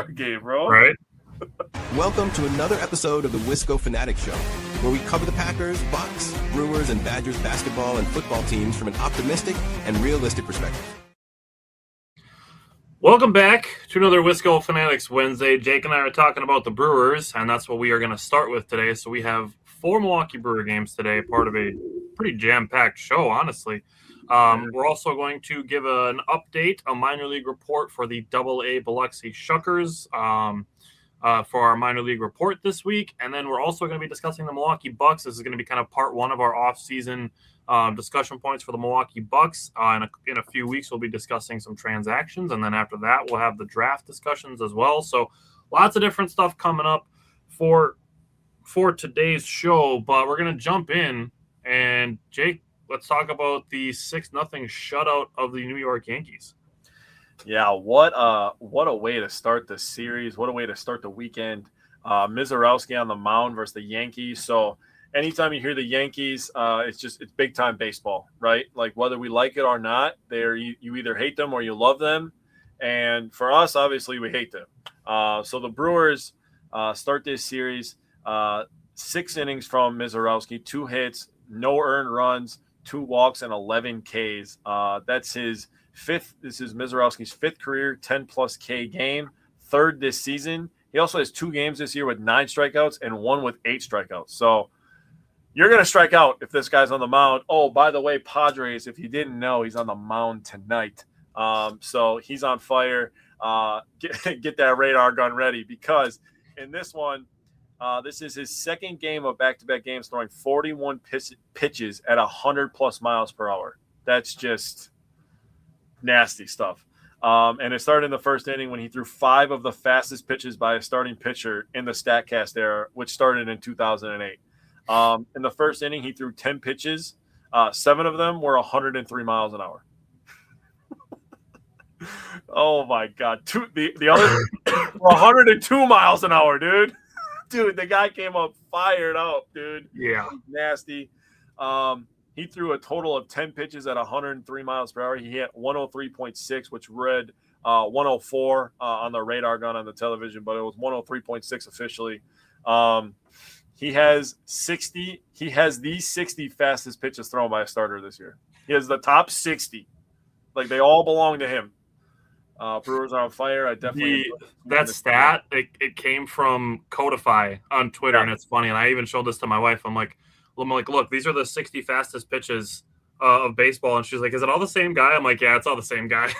All-Star game, bro. Right. Welcome to another episode of the Wisco Fanatic Show, where we cover the Packers, Bucks, Brewers, and Badgers basketball and football teams from an optimistic and realistic perspective. Welcome back to another Wisco Fanatics Wednesday. Jake and I are talking about the Brewers, and that's what we are going to start with today. So we have 4 Milwaukee Brewer games today, part of a pretty jam-packed show, honestly. We're also going to give an update, a minor league report for the AA Biloxi Shuckers for our minor league report this week. And then we're also going to be discussing the Milwaukee Bucks. This is going to be kind of part 1 of our off-season discussion points for the Milwaukee Bucks. In a few weeks, we'll be discussing some transactions, and then after that, we'll have the draft discussions as well. So lots of different stuff coming up for today's show, but we're going to jump in. And Jake, let's talk about the 6-0 shutout of the New York Yankees. Yeah, what a way to start the series. What a way to start the weekend. Mizorowski on the mound versus the Yankees. So anytime you hear the Yankees, it's big-time baseball, right? Like whether we like it or not, you either hate them or you love them. And for us, obviously, we hate them. So the Brewers start this series, 6 innings from Mizorowski, 2 hits, no earned runs, 2 walks, and 11 Ks. That's his 5th. This is Mizorowski's 5th career 10-plus K game, 3rd this season. He also has 2 games this year with 9 strikeouts and 1 with 8 strikeouts. So you're going to strike out if this guy's on the mound. Oh, by the way, Padres, if you didn't know, he's on the mound tonight. So he's on fire. Get that radar gun ready, because in this one, this is his 2nd game of back-to-back games throwing 41 pitches at 100-plus miles per hour. That's just nasty stuff. And it started in the first inning when he threw 5 of the fastest pitches by a starting pitcher in the StatCast era, which started in 2008. In the first inning, he threw 10 pitches. 7 of them were 103 miles an hour. Oh, my God. The other were 102 miles an hour, dude. Dude, the guy came up fired up, dude. Yeah. Nasty. He threw a total of 10 pitches at 103 miles per hour. He hit 103.6, which read 104 on the radar gun on the television, but it was 103.6 officially. He has the 60 fastest pitches thrown by a starter this year. He has the top 60. Like, they all belong to him. Brewers are on fire. I definitely that stat. It came from Codify on Twitter, and it's funny. And I even showed this to my wife. I'm like, look, these are the 60 fastest pitches of baseball. And she's like, is it all the same guy? I'm like, yeah, it's all the same guy.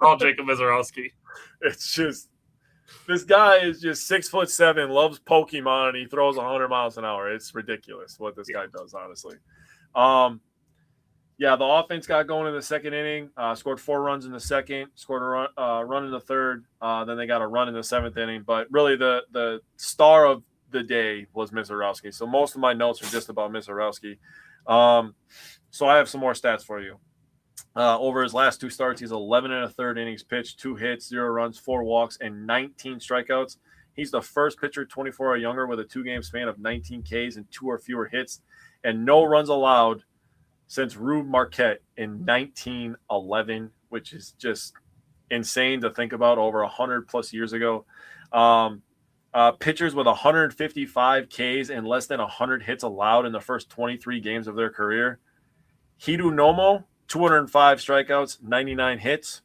All Jacob Mizorowski. It's just, this guy is just 6'7", loves Pokemon, and he throws 100 miles an hour. It's ridiculous what this guy does, honestly. Yeah, the offense got going in the 2nd inning, scored 4 runs in the 2nd, scored a run in the 3rd. Then they got a run in the 7th inning. But really the star of the day was Mizorowski. So most of my notes are just about Mizorowski. So I have some more stats for you. Over his last 2 starts, he's 11 1/3 innings pitched, 2 hits, 0 runs, 4 walks, and 19 strikeouts. He's the first pitcher 24 or younger with a 2-game span of 19 Ks and 2 or fewer hits, and no runs allowed since Rube Marquette in 1911, which is just insane to think about, over 100-plus years ago. Pitchers with 155 Ks and less than 100 hits allowed in the first 23 games of their career. Hidu Nomo, 205 strikeouts, 99 hits.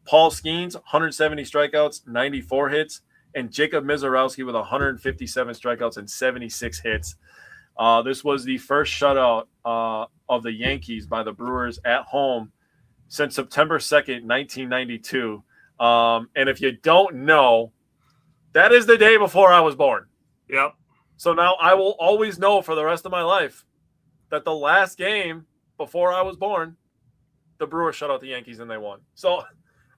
Paul Skeens, 170 strikeouts, 94 hits. And Jacob Mizorowski with 157 strikeouts and 76 hits. This was the first shutout of the Yankees by the Brewers at home since September 2nd, 1992. And if you don't know, that is the day before I was born. Yep. So now I will always know for the rest of my life that the last game before I was born, the Brewers shut out the Yankees and they won. So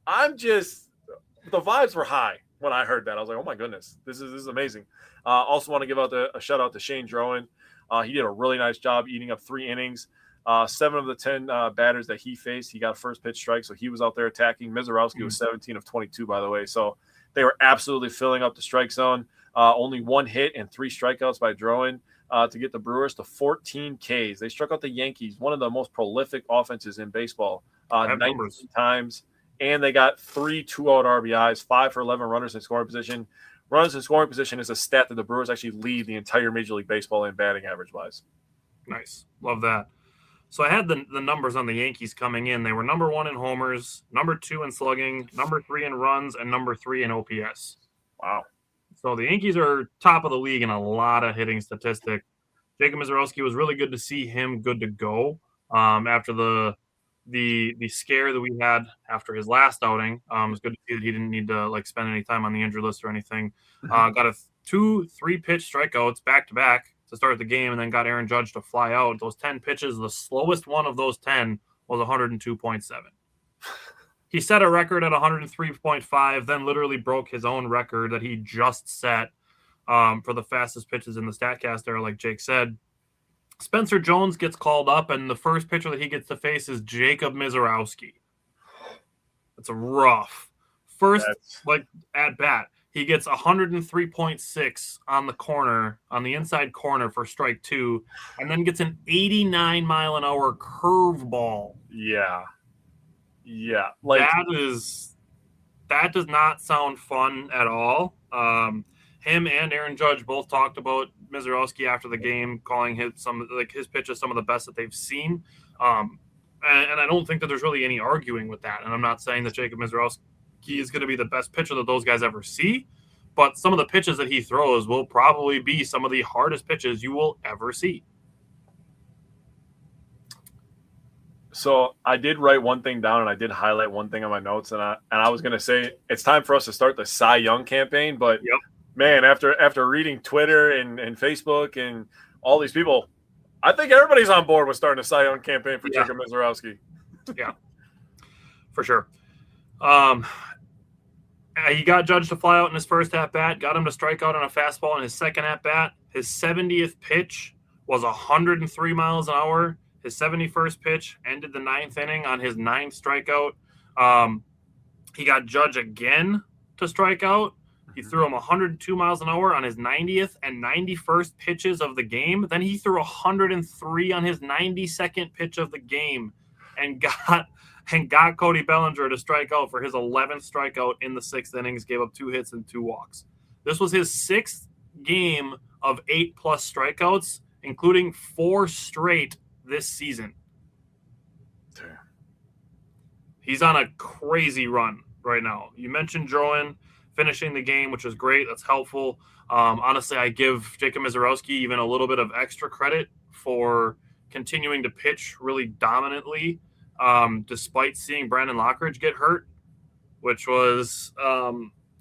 the vibes were high when I heard that. I was like, oh my goodness, this is amazing. Also want to give out a shout out to Shane Drowan. He did a really nice job eating up 3 innings. 7 of the 10 batters that he faced, he got first pitch strike, so he was out there attacking. Mizorowski was 17 of 22, by the way. So they were absolutely filling up the strike zone. Only 1 hit and 3 strikeouts by Drowan to get the Brewers to 14 Ks. They struck out the Yankees, one of the most prolific offenses in baseball, 19 times and they got 3 2-out RBIs, 5 for 11 runners in scoring position. Runners in scoring position is a stat that the Brewers actually lead the entire Major League Baseball in batting average-wise. Nice. Love that. So I had the numbers on the Yankees coming in. They were number 1 in homers, number 2 in slugging, number 3 in runs, and number 3 in OPS. Wow. So the Yankees are top of the league in a lot of hitting statistics. Jacob Mizorowski was really good to see him good to go after the scare that we had after his last outing. It was good to see that he didn't need to spend any time on the injured list or anything. Got a 2-3 pitch strikeouts back to back to start the game, and then got Aaron Judge to fly out. Those 10 pitches, the slowest one of those 10 was 102.7. He set a record at 103.5, then literally broke his own record that he just set for the fastest pitches in the StatCast era, like Jake said. Spencer Jones gets called up, and the first pitcher that he gets to face is Jacob Mizorowski. That's a rough. First, at bat, he gets 103.6 on the corner, on the inside corner for strike 2, and then gets an 89-mile-an-hour curveball. Yeah. That does not sound fun at all. Him and Aaron Judge both talked about Mizorowski after the game, calling his pitches some of the best that they've seen. And I don't think that there's really any arguing with that. And I'm not saying that Jacob Mizorowski is going to be the best pitcher that those guys ever see, but some of the pitches that he throws will probably be some of the hardest pitches you will ever see. So I did write one thing down, and I did highlight one thing on my notes, and I was going to say it's time for us to start the Cy Young campaign. But man, after reading Twitter and Facebook and all these people, I think everybody's on board with starting a Cy Young campaign for Jacob Mizorowski. Yeah, for sure. He got Judge to fly out in his first at-bat, got him to strike out on a fastball in his second at-bat. His 70th pitch was 103 miles an hour. His 71st pitch ended the 9th inning on his 9th strikeout. He got Judge again to strike out. He threw him 102 miles an hour on his 90th and 91st pitches of the game. Then he threw 103 on his 92nd pitch of the game and got Cody Bellinger to strike out for his 11th strikeout in the 6th innings, gave up 2 hits and 2 walks. This was his 6th game of 8+ strikeouts, including 4 straight this season. Damn. He's on a crazy run right now. You mentioned Drowan finishing the game, which is great. That's helpful. Honestly, I give Jacob Mizorowski even a little bit of extra credit for continuing to pitch really dominantly, despite seeing Brandon Lockridge get hurt, which was,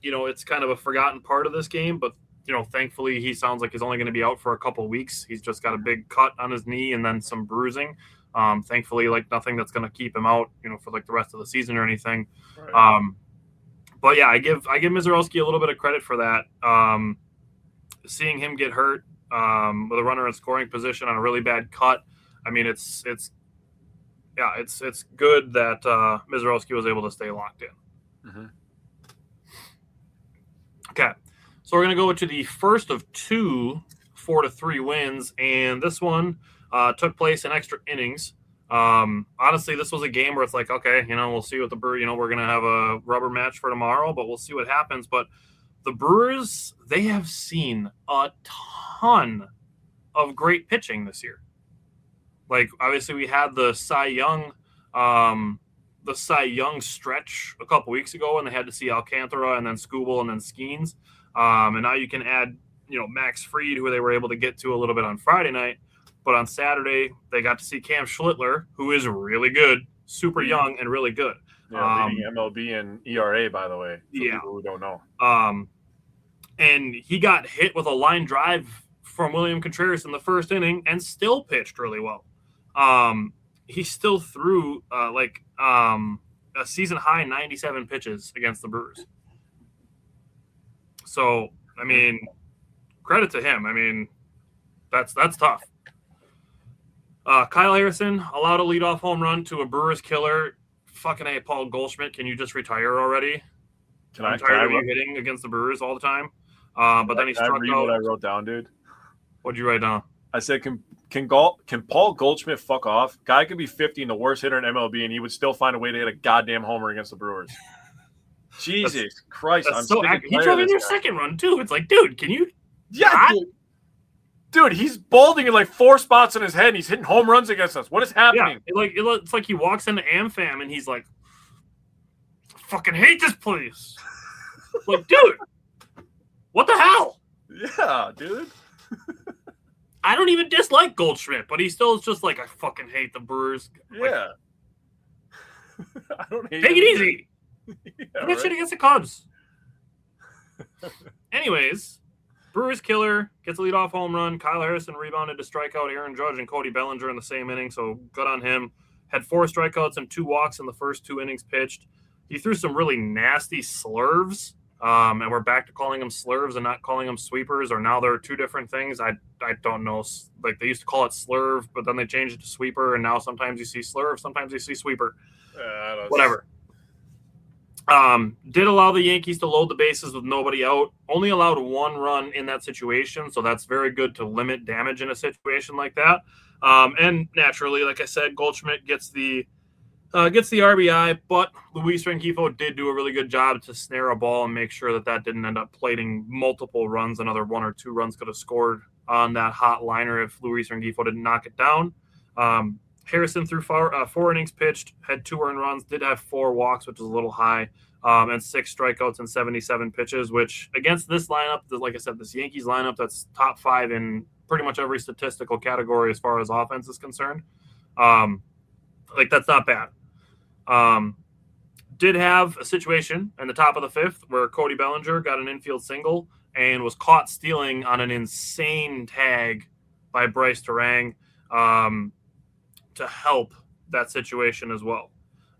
it's kind of a forgotten part of this game, but thankfully he sounds like he's only going to be out for a couple weeks. He's just got a big cut on his knee and then some bruising. Thankfully, nothing that's going to keep him out, for the rest of the season or anything. Right. But yeah, I give Mizorowski a little bit of credit for that. Seeing him get hurt with a runner in scoring position on a really bad cut. I mean, it's good that Mizorowski was able to stay locked in. Mm-hmm. Okay. So we're going to go to the first of 2 4-3 wins, and this one took place in extra innings. Honestly, this was a game where it's like, okay, we'll see what the Brewers, we're going to have a rubber match for tomorrow, but we'll see what happens. But the Brewers, they have seen a ton of great pitching this year. Obviously, we had the Cy Young stretch a couple weeks ago, and they had to see Alcantara and then Skubal and then Skeens. And now you can add, Max Fried, who they were able to get to a little bit on Friday night. But on Saturday, they got to see Cam Schlittler, who is really good, super young and really good. Yeah, leading MLB and ERA, by the way, for people who don't know. And he got hit with a line drive from William Contreras in the first inning and still pitched really well. He still threw a season-high 97 pitches against the Brewers. So, I mean, credit to him. I mean, that's tough. Kyle Harrison allowed a leadoff home run to a Brewers killer. Fucking A, Paul Goldschmidt, can you just retire already? I'm tired of you hitting against the Brewers all the time. But then he struck out. What I wrote down, dude? What'd you write down? I said, can Paul Goldschmidt fuck off? Guy could be 50 and the worst hitter in MLB, and he would still find a way to hit a goddamn homer against the Brewers. Jesus Christ! I'm so sick he drove in your second run too. It's like, dude, can you? Yeah, dude, he's balding in like 4 spots in his head, and he's hitting home runs against us. What is happening? Yeah, it's like he walks into AmFam and he's like, I fucking hate this place. Like, dude, what the hell? Yeah, dude. I don't even dislike Goldschmidt, but he still is just like, I fucking hate the Brewers. Yeah. I don't hate Take it easy. Yeah, Get shit against the Cubs. Anyways, Brewers killer gets a leadoff home run. Kyle Harrison rebounded to strike out Aaron Judge and Cody Bellinger in the same inning, so good on him. Had 4 strikeouts and 2 walks in the first 2 innings pitched. He threw some really nasty slurves, and we're back to calling them slurves and not calling them sweepers, or now they're 2 different things. I don't know. Like, they used to call it slurve, but then they changed it to sweeper, and now sometimes you see slurve, sometimes you see sweeper. Whatever. Did allow the Yankees to load the bases with nobody out. Only allowed 1 run in that situation, so that's very good to limit damage in a situation like that. And naturally, like I said, Goldschmidt gets the RBI, but Luis Rengifo did do a really good job to snare a ball and make sure that didn't end up plating multiple runs. Another 1 or 2 runs could have scored on that hot liner if Luis Rengifo didn't knock it down. Harrison threw 4 innings pitched, had 2 earned runs, did have 4 walks, which is a little high, and 6 strikeouts and 77 pitches, which against this lineup, like I said, this Yankees lineup that's top 5 in pretty much every statistical category as far as offense is concerned. That's not bad. Did have a situation in the top of the 5th where Cody Bellinger got an infield single and was caught stealing on an insane tag by Bryce Terang. To help that situation as well.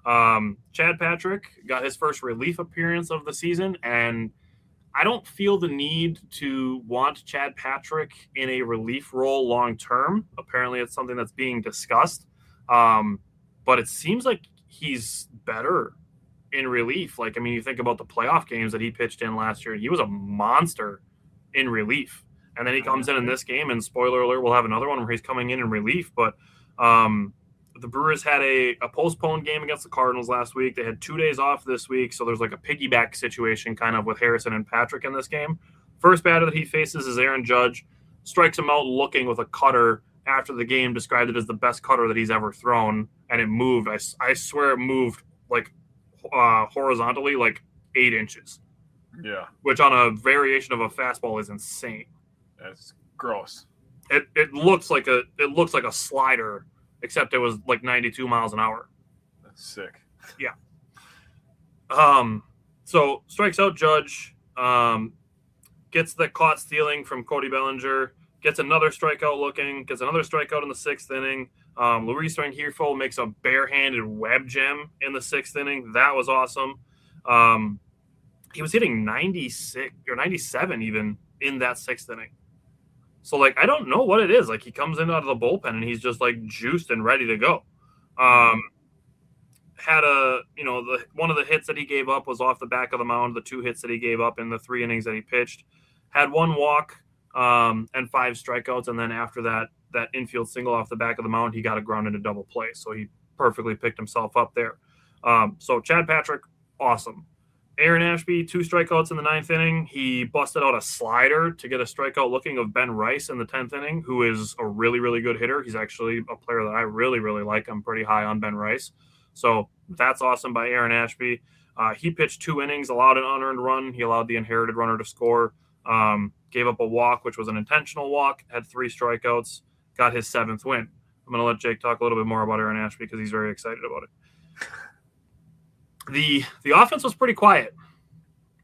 Chad Patrick got his first relief appearance of the season, and I don't feel the need to want Chad Patrick in a relief role long term. Apparently, it's something that's being discussed, but it seems like he's better in relief. Like, I mean, you think about the playoff games that he pitched in last year, he was a monster in relief. And then he comes in this game, and spoiler alert, we'll have another one where he's coming in relief, but the Brewers had a postponed game against the Cardinals last week. They had 2 days off this week, so there's like a piggyback situation kind of with Harrison and Patrick in this game. First batter that he faces is Aaron Judge. Strikes him out looking with a cutter after the game, described it as the best cutter that he's ever thrown, and it moved. I swear it moved like horizontally like 8 inches. Yeah. Which on a variation of a fastball is insane. That's gross. It looks like a slider, except it was like 92 miles an hour. That's sick. Yeah. So strikes out Judge, gets the caught stealing from Cody Bellinger, gets another strikeout gets another strikeout in the 6th inning. Luis Rengifo makes a barehanded web gem in the 6th inning. That was awesome. He was hitting 96 or 97 even in that 6th inning. So, like, I don't know what it is. Like, he comes in out of the bullpen and he's just, like, juiced and ready to go. Had one of the hits that he gave up was off the back of the mound, the 2 hits that he gave up in the 3 innings that he pitched. Had 1 walk and 5 strikeouts, and then after that infield single off the back of the mound, he got a ground into double play. So he perfectly picked himself up there. So Chad Patrick, awesome. Aaron Ashby, 2 strikeouts in the 9th inning. He busted out a slider to get a strikeout looking of Ben Rice in the 10th inning, who is a really, really good hitter. He's actually a player that I really, really like. I'm pretty high on Ben Rice. So that's awesome by Aaron Ashby. He pitched 2 innings, allowed an unearned run. He allowed the inherited runner to score. Gave up a walk, which was an intentional walk, had 3 strikeouts, got his 7th win. I'm going to let Jake talk a little bit more about Aaron Ashby because he's very excited about it. The offense was pretty quiet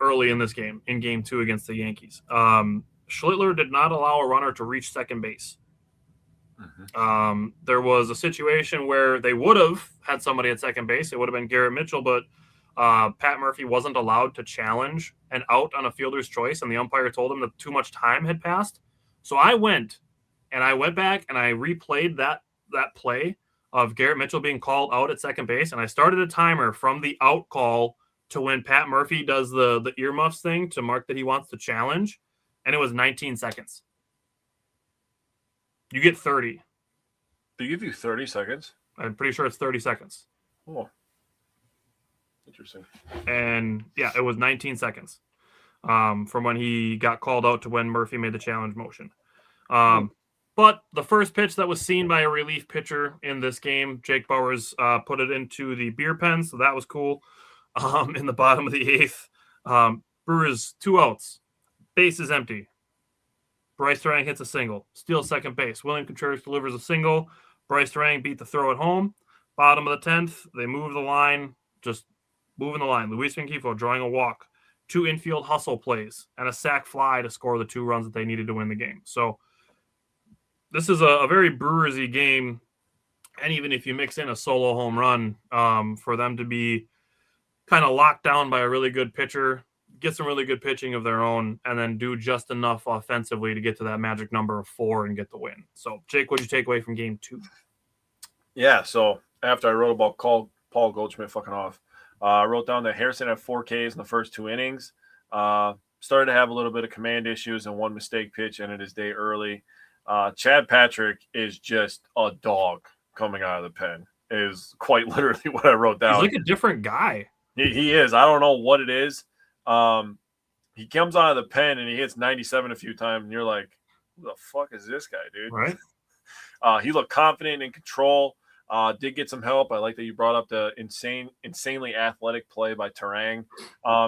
early in this game, in game 2 against the Yankees. Schlittler did not allow a runner to reach second base. There was a situation where they would have had somebody at second base. It would have been Garrett Mitchell, but Pat Murphy wasn't allowed to challenge an out on a fielder's choice, and the umpire told him that too much time had passed. So I went back and I replayed that play of Garrett Mitchell being called out at second base, and I started a timer from the out call to when Pat Murphy does the earmuffs thing to mark that he wants to challenge, and it was 19 seconds. You get 30. They give you 30 seconds? I'm pretty sure it's 30 seconds. Oh. Interesting. And, yeah, it was 19 seconds from when he got called out to when Murphy made the challenge motion. But the first pitch that was seen by a relief pitcher in this game, Jake Bauers put it into the beer pen, so that was cool. In the bottom of the 8th, Brewers 2 outs. Base is empty. Bryce Turang hits a single. Steals second base. William Contreras delivers a single. Bryce Turang beat the throw at home. Bottom of the 10th, they move the line, just moving the line. Luis Vanquifo drawing a walk. 2 infield hustle plays and a sac fly to score the 2 runs that they needed to win the game. So this is a very Brewersy game. And even if you mix in a solo home run, for them to be kind of locked down by a really good pitcher, get some really good pitching of their own, and then do just enough offensively to get to that magic number of 4 and get the win. So, Jake, what did you take away from game 2? Yeah, so after I wrote about Paul Goldschmidt fucking off, I wrote down that Harrison had 4 Ks in the first 2 innings. Started to have a little bit of command issues and 1 mistake pitch ended his day early. Chad Patrick is just a dog coming out of the pen, is quite literally what I wrote down. He's like a different guy. He is. I don't know what it is. He comes out of the pen and he hits 97 a few times, and you're like, who the fuck is this guy, dude? Right. He looked confident, in control. Did get some help. I like that you brought up the insanely athletic play by Turang.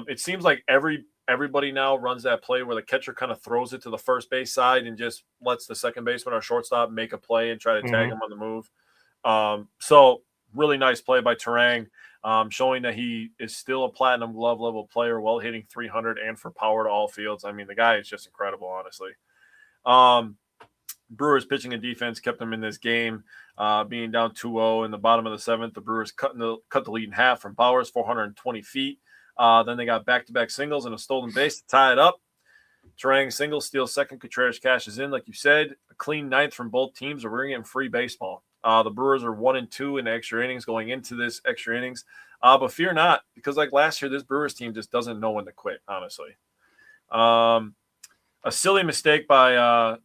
It seems like everybody now runs that play where the catcher kind of throws it to the first base side and just lets the second baseman or shortstop make a play and try to tag him on the move. So really nice play by Turang, showing that he is still a platinum glove level player while hitting 300 and for power to all fields. I mean, the guy is just incredible, honestly. Brewers pitching and defense kept them in this game, being down 2-0 in the bottom of the 7th. The Brewers cut the lead in half from Bauers, 420 feet. Then they got back-to-back singles and a stolen base to tie it up. Turang single, steals second. Contreras cashes in, like you said. A clean 9th from both teams. We're getting free baseball. The Brewers are 1-2 in the extra innings going into this extra innings. But fear not, because like last year, this Brewers team just doesn't know when to quit, honestly. A silly mistake by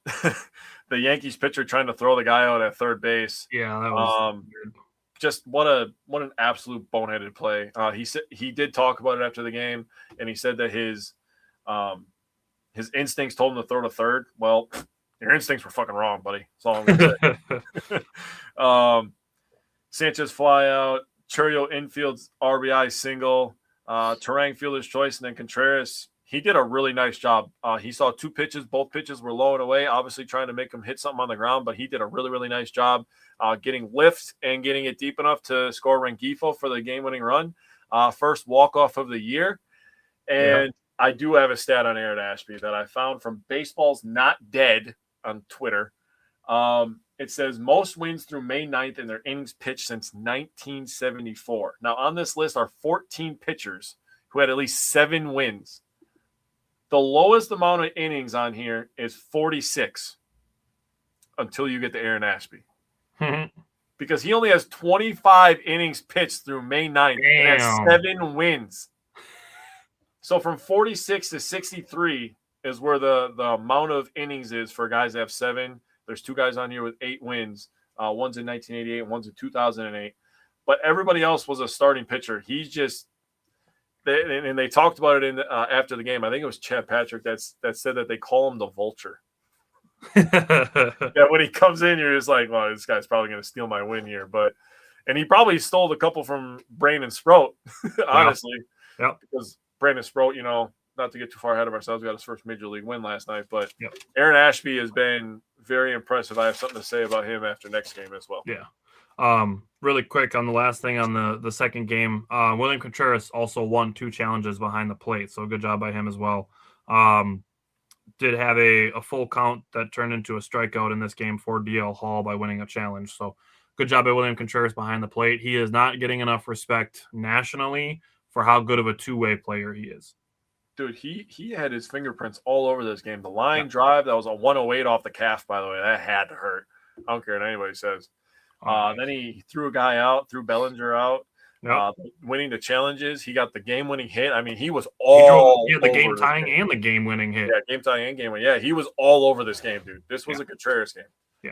the Yankees pitcher trying to throw the guy out at third base. Yeah, that was weird. Just what an absolute boneheaded play. He did talk about it after the game, and he said that his instincts told him to throw to third. Well, your instincts were fucking wrong, buddy. That's all I'm gonna say. Sanchez fly out, Churio infield's RBI single, Turang fielder's choice, and then Contreras. He did a really nice job. He saw 2 pitches. Both pitches were low and away, obviously trying to make him hit something on the ground, but he did a really, really nice job getting lift and getting it deep enough to score Rengifo for the game-winning run. First walk-off of the year. And I do have a stat on Aaron Ashby that I found from Baseball's Not Dead on Twitter. It says most wins through May 9th in their innings pitched since 1974. Now, on this list are 14 pitchers who had at least 7 wins. The lowest amount of innings on here is 46 until you get to Aaron Ashby. Because he only has 25 innings pitched through May 9th and has 7 wins. So from 46 to 63 is where the amount of innings is for guys that have 7. There's 2 guys on here with 8 wins. One's in 1988, one's in 2008. But everybody else was a starting pitcher. He's just – and they talked about it in after the game. I think it was Chad Patrick that said that they call him the vulture. Yeah, when he comes in, you're just like, well, this guy's probably going to steal my win here. And he probably stole a couple from Brandon Sproat, honestly. Yeah. Because Brandon Sproat, not to get too far ahead of ourselves, got his first major league win last night. But Aaron Ashby has been very impressive. I have something to say about him after next game as well. Yeah. Really quick on the last thing on the second game, William Contreras also won 2 challenges behind the plate, so good job by him as well. Did have a full count that turned into a strikeout in this game for DL Hall by winning a challenge, so good job by William Contreras behind the plate. He is not getting enough respect nationally for how good of a two-way player he is. Dude, he had his fingerprints all over this game. The line drive, that was a 108 off the calf, by the way. That had to hurt. I don't care what anybody says. Then he threw a guy out, threw Bellinger out, winning the challenges. He got the game-winning hit. I mean, he was all the game-tying and the game-winning hit. Yeah, game-tying and game-winning. Yeah, he was all over this game, dude. This was a Contreras game. Yeah.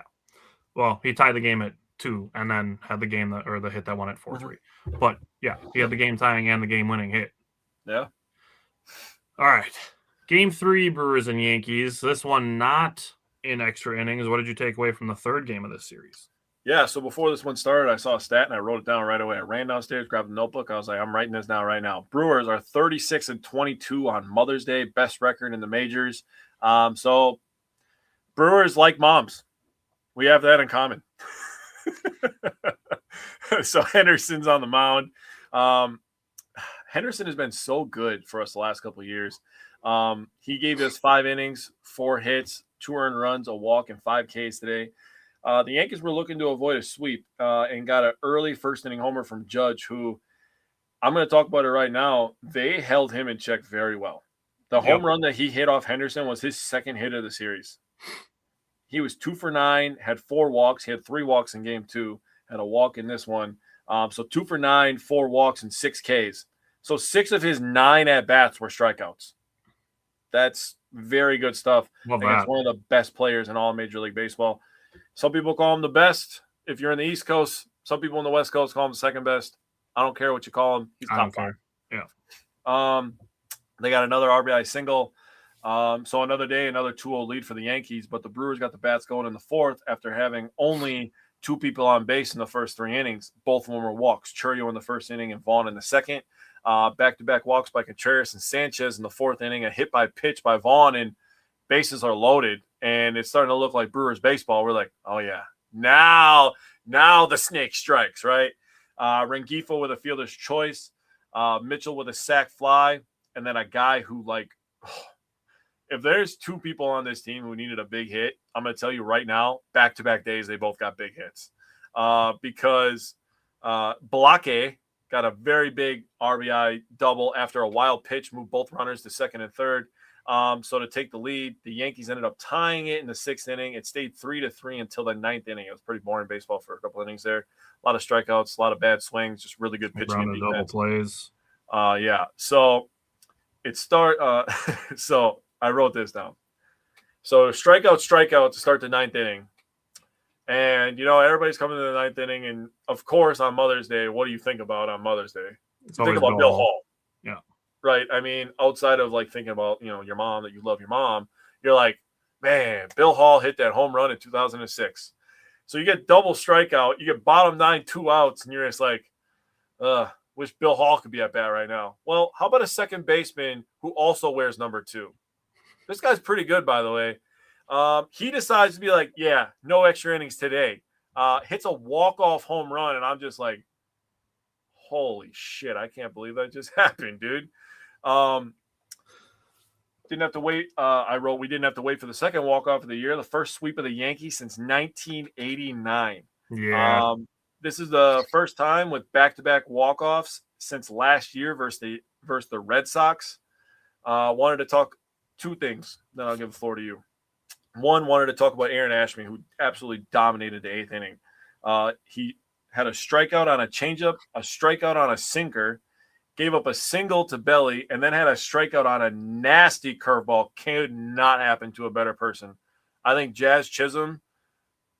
Well, he tied the game at 2 and then had the hit that won at 4-3. But yeah, he had the game tying and the game winning hit. Yeah. All right. Game 3, Brewers and Yankees. This one not in extra innings. What did you take away from the third game of this series? Yeah, so before this one started, I saw a stat and I wrote it down right away. I ran downstairs, grabbed a notebook. I was like, I'm writing this down right now. Brewers are 36-22 on Mother's Day, best record in the majors. So Brewers like moms. We have that in common. So Henderson's on the mound. Henderson has been so good for us the last couple of years. He gave us 5 innings, 4 hits, 2 earned runs, a walk, and 5 Ks today. The Yankees were looking to avoid a sweep and got an early first-inning homer from Judge, who I'm going to talk about it right now. They held him in check very well. The home run that he hit off Henderson was his second hit of the series. He was 2 for 9, had 4 walks. He had 3 walks in game 2, had a walk in this one. So 2 for 9, 4 walks, and 6 Ks. So 6 of his 9 at-bats were strikeouts. That's very good stuff. I think it's one of the best players in all Major League Baseball. Some people call him the best. If you're in the East Coast, some people in the West Coast call him the second best. I don't care what you call him. He's top 5. Yeah. They got another RBI single. So another day, another 2-0 lead for the Yankees. But the Brewers got the bats going in the 4th after having only 2 people on base in the first 3 innings. Both of them were walks. Churio in the first inning and Vaughn in the second. Back-to-back walks by Contreras and Sanchez in the 4th inning. A hit by pitch by Vaughn, and bases are loaded. And it's starting to look like Brewers baseball. We're like, oh, yeah. Now the snake strikes, right? Rengifo with a fielder's choice. Mitchell with a sac fly. And then a guy who, if there's 2 people on this team who needed a big hit, I'm going to tell you right now, back-to-back days, they both got big hits. Because Blake got a very big RBI double after a wild pitch, moved both runners to second and third. So to take the lead, the Yankees ended up tying it in the 6th inning. It stayed 3-3 until the 9th inning. It was pretty boring baseball for a couple innings there. A lot of strikeouts, a lot of bad swings, just really good pitching and defense. Double plays. Yeah. So so I wrote this down. So strikeout to start the 9th inning. And, everybody's coming to the 9th inning. And, of course, on Mother's Day, what do you think about on Mother's Day? You think about Bill Hall. Yeah. Right? I mean, outside of, thinking about, your mom, that you love your mom, you're like, man, Bill Hall hit that home run in 2006. So you get double strikeout. You get bottom 9, 2 outs, and you're just like, wish Bill Hall could be at bat right now. Well, how about a second baseman who also wears number 2? This guy's pretty good, by the way. He decides to be like, yeah, no extra innings today. Hits a walk-off home run, and I'm just like, holy shit, I can't believe that just happened, dude. Didn't have to wait. We didn't have to wait for the second walk-off of the year, the first sweep of the Yankees since 1989. Yeah. This is the first time with back-to-back walk-offs since last year versus the Red Sox. Wanted to talk 2 things, then I'll give the floor to you. One, wanted to talk about Aaron Ashby, who absolutely dominated the 8th inning. He had a strikeout on a changeup, a strikeout on a sinker, gave up a single to Belly, and then had a strikeout on a nasty curveball. Could not happen to a better person. I think Jazz Chisholm,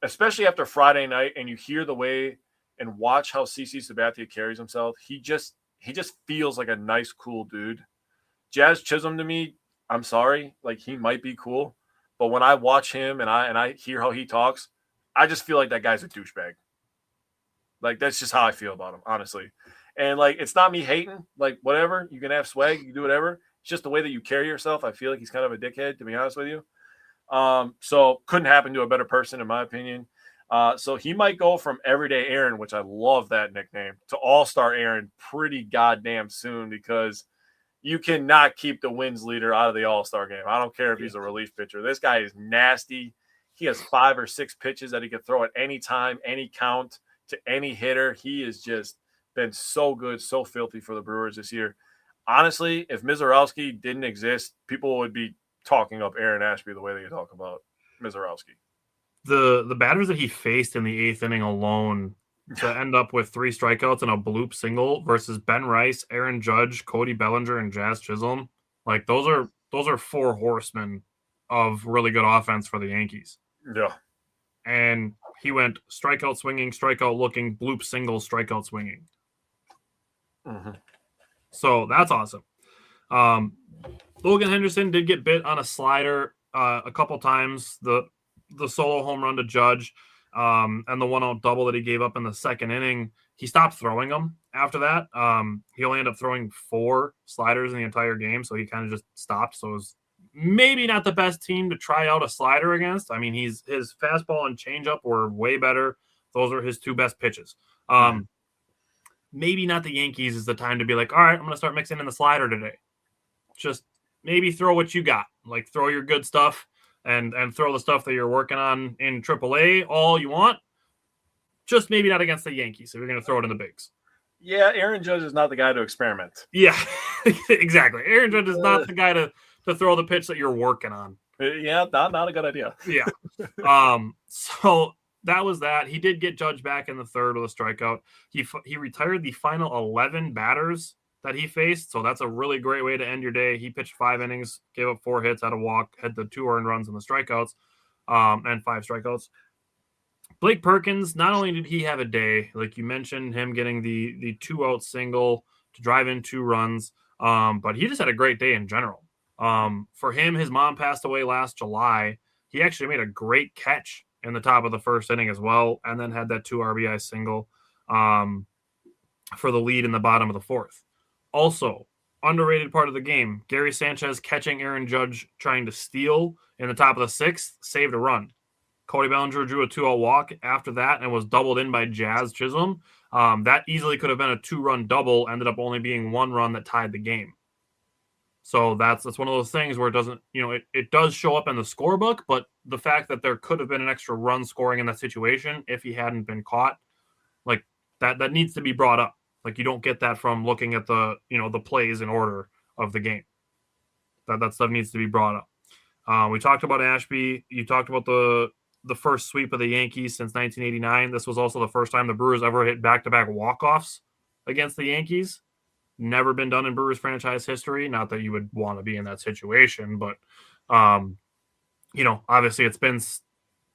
especially after Friday night, and you hear the way and watch how CC Sabathia carries himself, he just feels like a nice, cool dude. Jazz Chisholm, to me, I'm sorry, he might be cool, but when I watch him and I hear how he talks, I just feel like that guy's a douchebag. That's just how I feel about him, honestly. And, it's not me hating. Whatever. You can have swag. You can do whatever. It's just the way that you carry yourself. I feel like he's kind of a dickhead, to be honest with you. So couldn't happen to a better person, in my opinion. So he might go from Everyday Aaron, which I love that nickname, to All-Star Aaron pretty goddamn soon, because you cannot keep the wins leader out of the All-Star game. I don't care if he's a relief pitcher. This guy is nasty. He has 5 or 6 pitches that he can throw at any time, any count, to any hitter. He has just been so good, so filthy for the Brewers this year. Honestly, if Mizorowski didn't exist, people would be talking up Aaron Ashby the way they talk about Mizorowski. The batters that he faced in the 8th inning alone to end up with 3 strikeouts and a bloop single versus Ben Rice, Aaron Judge, Cody Bellinger, and Jazz Chisholm, those are 4 horsemen of really good offense for the Yankees. Yeah. And He went strikeout swinging, strikeout looking, bloop single, strikeout swinging. Mm-hmm. So that's awesome. Logan Henderson did get bit on a slider a couple times. The solo home run to Judge and the 1-out double that he gave up in the second inning, he stopped throwing them after that. He only ended up throwing 4 sliders in the entire game, so he kind of just stopped. So it was maybe not the best team to try out a slider against. I mean, his fastball and changeup were way better. Those are his 2 best pitches. Maybe not the Yankees is the time to be like, all right, I'm going to start mixing in the slider today. Just maybe throw what you got. Like, throw your good stuff and throw the stuff that you're working on in AAA all you want. Just maybe not against the Yankees if you're going to throw it in the bigs. Yeah, Aaron Judge is not the guy to experiment. Yeah, exactly. Aaron Judge is not the guy to throw the pitch that you're working on. Yeah, not a good idea. Yeah. So that was that. He did get Judge back in the third with a strikeout. He retired the final 11 batters that he faced, so that's a really great way to end your day. He pitched 5 innings, gave up 4 hits, had a walk, had the 2 earned runs and the strikeouts, and 5 strikeouts. Blake Perkins, not only did he have a day, like you mentioned, him getting the 2-out single to drive in 2 runs, but he just had a great day in general. For him, his mom passed away last July. He actually made a great catch in the top of the first inning as well, and then had that 2 RBI single for the lead in the bottom of the 4th. Also, underrated part of the game, Gary Sanchez catching Aaron Judge trying to steal in the top of the 6th, saved a run. Cody Bellinger drew a 2-out walk after that and was doubled in by Jazz Chisholm. That easily could have been a 2-run double, ended up only being 1 run that tied the game. So that's one of those things where it doesn't, it does show up in the scorebook, but the fact that there could have been an extra run scoring in that situation if he hadn't been caught, like that needs to be brought up. Like, you don't get that from looking at the plays in order of the game. That stuff needs to be brought up. We talked about Ashby. You talked about the first sweep of the Yankees since 1989. This was also the first time the Brewers ever hit back-to-back walk-offs against the Yankees. Never been done in Brewers franchise history. Not that you would want to be in that situation, but, obviously it's been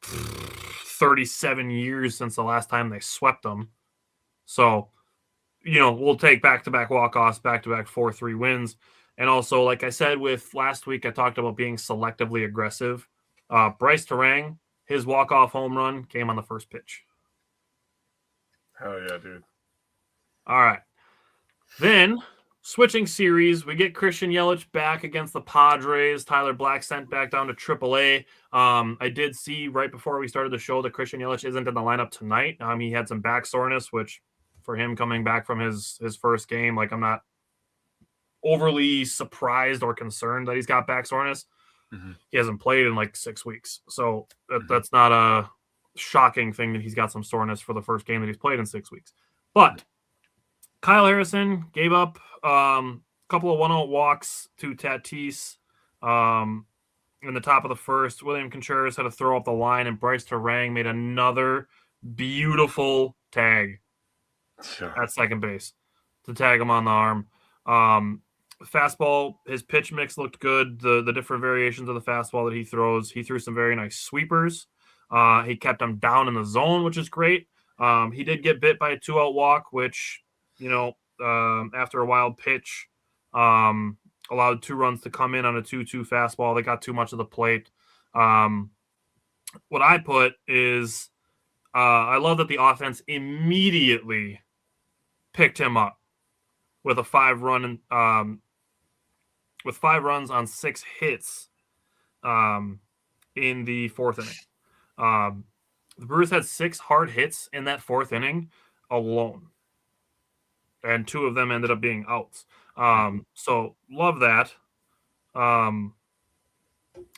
37 years since the last time they swept them. So, we'll take back-to-back walk-offs, back-to-back 4-3 wins. And also, like I said with last week, I talked about being selectively aggressive. Bryce Terang, his walk-off home run came on the first pitch. Hell yeah, dude. All right. Then, switching series, we get Christian Yelich back against the Padres. Tyler Black sent back down to AAA. I did see right before we started the show that Christian Yelich isn't in the lineup tonight. He had some back soreness, which for him coming back from his first game, like, I'm not overly surprised or concerned that he's got back soreness. Mm-hmm. He hasn't played in like 6 weeks. So that's not a shocking thing that he's got some soreness for the first game that he's played in 6 weeks. But Kyle Harrison gave up a couple of 1-out walks to Tatis in the top of the first. William Contreras had to throw up the line, and Bryce Terang made another beautiful tag at second base to tag him on the arm. Fastball, his pitch mix looked good. The different variations of the fastball that he throws. He threw some very nice sweepers. He kept him down in the zone, which is great. He did get bit by a 2-out walk, which, after a wild pitch, allowed 2 runs to come in on a 2-2 fastball. They got too much of the plate. What I put is I love that the offense immediately picked him up with a 5-run with 5 runs on 6 hits in the 4th inning. The Brewers had 6 hard hits in that 4th inning alone, and 2 of them ended up being outs. So love that. I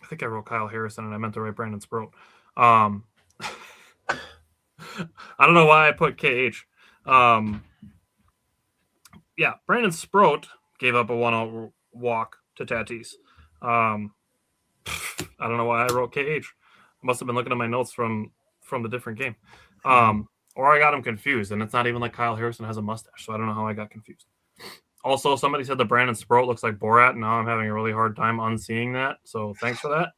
think I wrote Kyle Harrison and I meant to write Brandon Sproat. I don't know why I put KH. Brandon Sproat gave up a 1-out walk to Tatis. I don't know why I wrote KH. I must have been looking at my notes from the different game. Or I got him confused, and it's not even like Kyle Harrison has a mustache, so I don't know how I got confused. Also, somebody said that Brandon Sproat looks like Borat, and now I'm having a really hard time unseeing that, so thanks for that.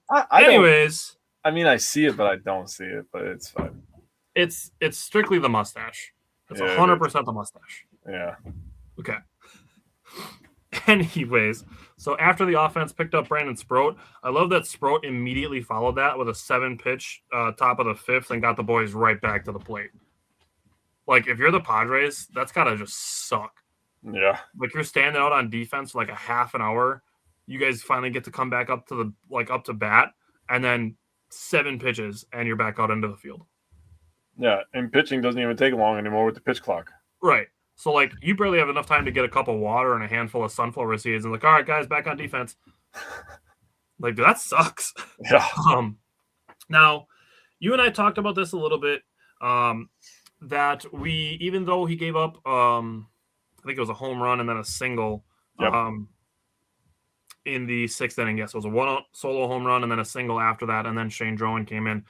I Anyways, I mean, I see it, but I don't see it. But it's fine. It's strictly the mustache. It's Yeah, 100% the mustache. Yeah. Okay. Anyways, so after the offense picked up Brandon Sproat, I love that Sproat immediately followed that with a 7-pitch top of the fifth and got the boys right back to the plate. Like, if you're the Padres, that's got to just suck. Yeah. Like, you're standing out on defense for like a half an hour. You guys finally get to come back up to bat, and then 7 pitches, and you're back out into the field. Yeah, and pitching doesn't even take long anymore with the pitch clock. Right. So, like, you barely have enough time to get a cup of water and a handful of sunflower seeds, and like, all right, guys, back on defense. Like, that sucks. Yeah. Now, you and I talked about this a little bit. That even though he gave up, I think it was a home run and then a single. Yep. In the 6th inning, yes, it was a one-out solo home run and then a single after that, and then Shane Drowan came in.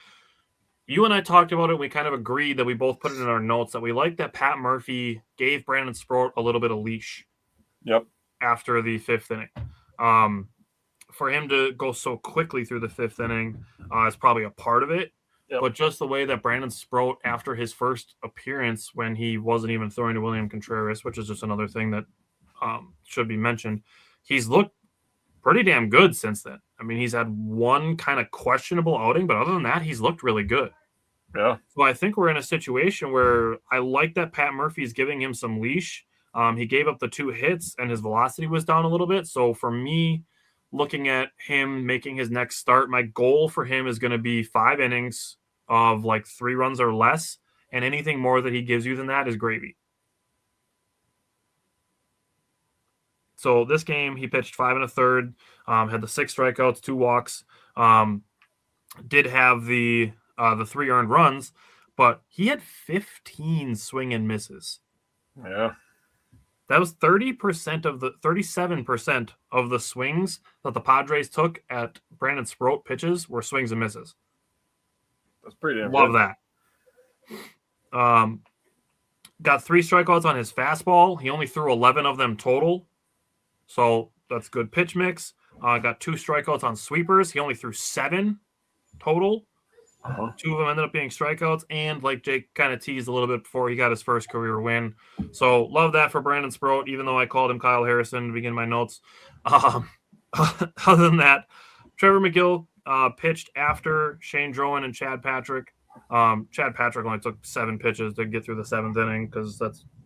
You and I talked about it. We kind of agreed that we both put it in our notes that we liked that Pat Murphy gave Brandon Sproat a little bit of leash. Yep. After the 5th inning. For him to go so quickly through the 5th inning is probably a part of it. Yep. But just the way that Brandon Sproat, after his first appearance when he wasn't even throwing to William Contreras, which is just another thing that should be mentioned, he's looked pretty damn good since then. I mean, he's had one kind of questionable outing, but other than that, he's looked really good. Yeah. So I think we're in a situation where I like that Pat Murphy's giving him some leash. He gave up the 2 hits, and his velocity was down a little bit. So for me, looking at him making his next start, my goal for him is going to be 5 innings of like 3 runs or less, and anything more that he gives you than that is gravy. So this game, he pitched 5 1/3, had the 6 strikeouts, 2 walks, did have the 3 earned runs, but he had 15 swing and misses. Yeah. That was 37% of the swings that the Padres took at Brandon Sproat pitches were swings and misses. That's pretty damn Love good. that. Got 3 strikeouts on his fastball. He only threw 11 of them total. So that's good pitch mix. Got 2 strikeouts on sweepers. He only threw 7 total. 2 of them ended up being strikeouts. And like Jake kind of teased a little bit before, he got his first career win. So love that for Brandon Sproat, even though I called him Kyle Harrison to begin my notes. Other than that, Trevor McGill pitched after Shane Drowan and Chad Patrick. Chad Patrick only took 7 pitches to get through the 7th inning because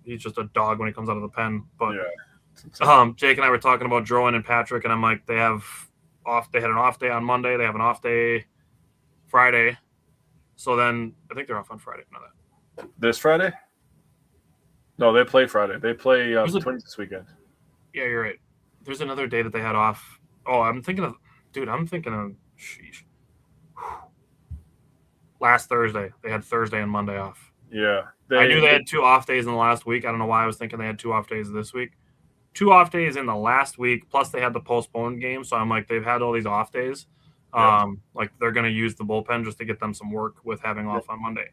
he's just a dog when he comes out of the pen. But Jake and I were talking about Drowan and Patrick, and I'm like, they had an off day on Monday. They have an off day Friday. So then I think they're off on Friday. Know that. This Friday? No, they play Friday. They play Twins this weekend. Yeah, you're right. There's another day that they had off. Oh, sheesh. Last Thursday. They had Thursday and Monday off. Yeah. I knew they had 2 off days in the last week. I don't know why I was thinking they had 2 off days this week. 2 off days in the last week, plus they had the postponed game. So I'm like, they've had all these off days. Like they're going to use the bullpen just to get them some work with having off on Monday.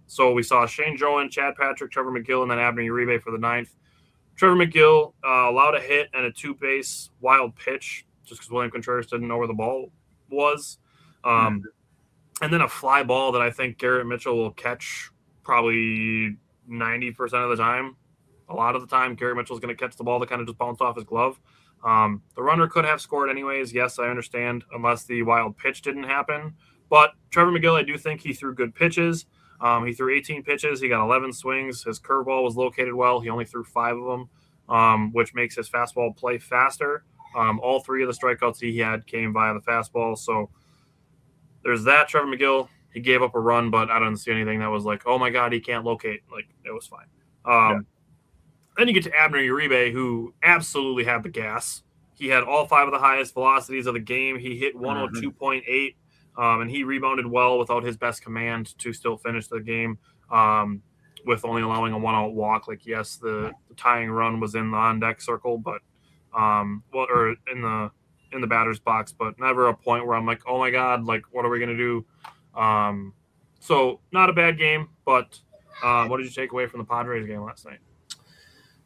So we saw Shane Drowan, Chad Patrick, Trevor McGill, and then Abner Uribe for the 9th. Trevor McGill allowed a hit and a 2-base wild pitch just because William Contreras didn't know where the ball was. And then a fly ball that I think Garrett Mitchell will catch probably 90% of the time. A lot of the time, Garrett Mitchell's going to catch the ball that kind of just bounced off his glove. The runner could have scored anyways. Yes, I understand, unless the wild pitch didn't happen. But Trevor McGill, I do think he threw good pitches. He threw 18 pitches. He got 11 swings. His curveball was located well. He only threw 5 of them, which makes his fastball play faster. All 3 of the strikeouts he had came via the fastball. So there's that. Trevor McGill, he gave up a run, but I don't see anything that was like, oh, my God, he can't locate. Like, it was fine. Then you get to Abner Uribe, who absolutely had the gas. He had all 5 of the highest velocities of the game. He hit 102.8, and he rebounded well without his best command to still finish the game with only allowing a 1-out walk. Like, yes, the tying run was in the on-deck circle, but or in the batter's box, but never a point where I'm like, oh, my God, like, what are we going to do? So not a bad game, but what did you take away from the Padres game last night?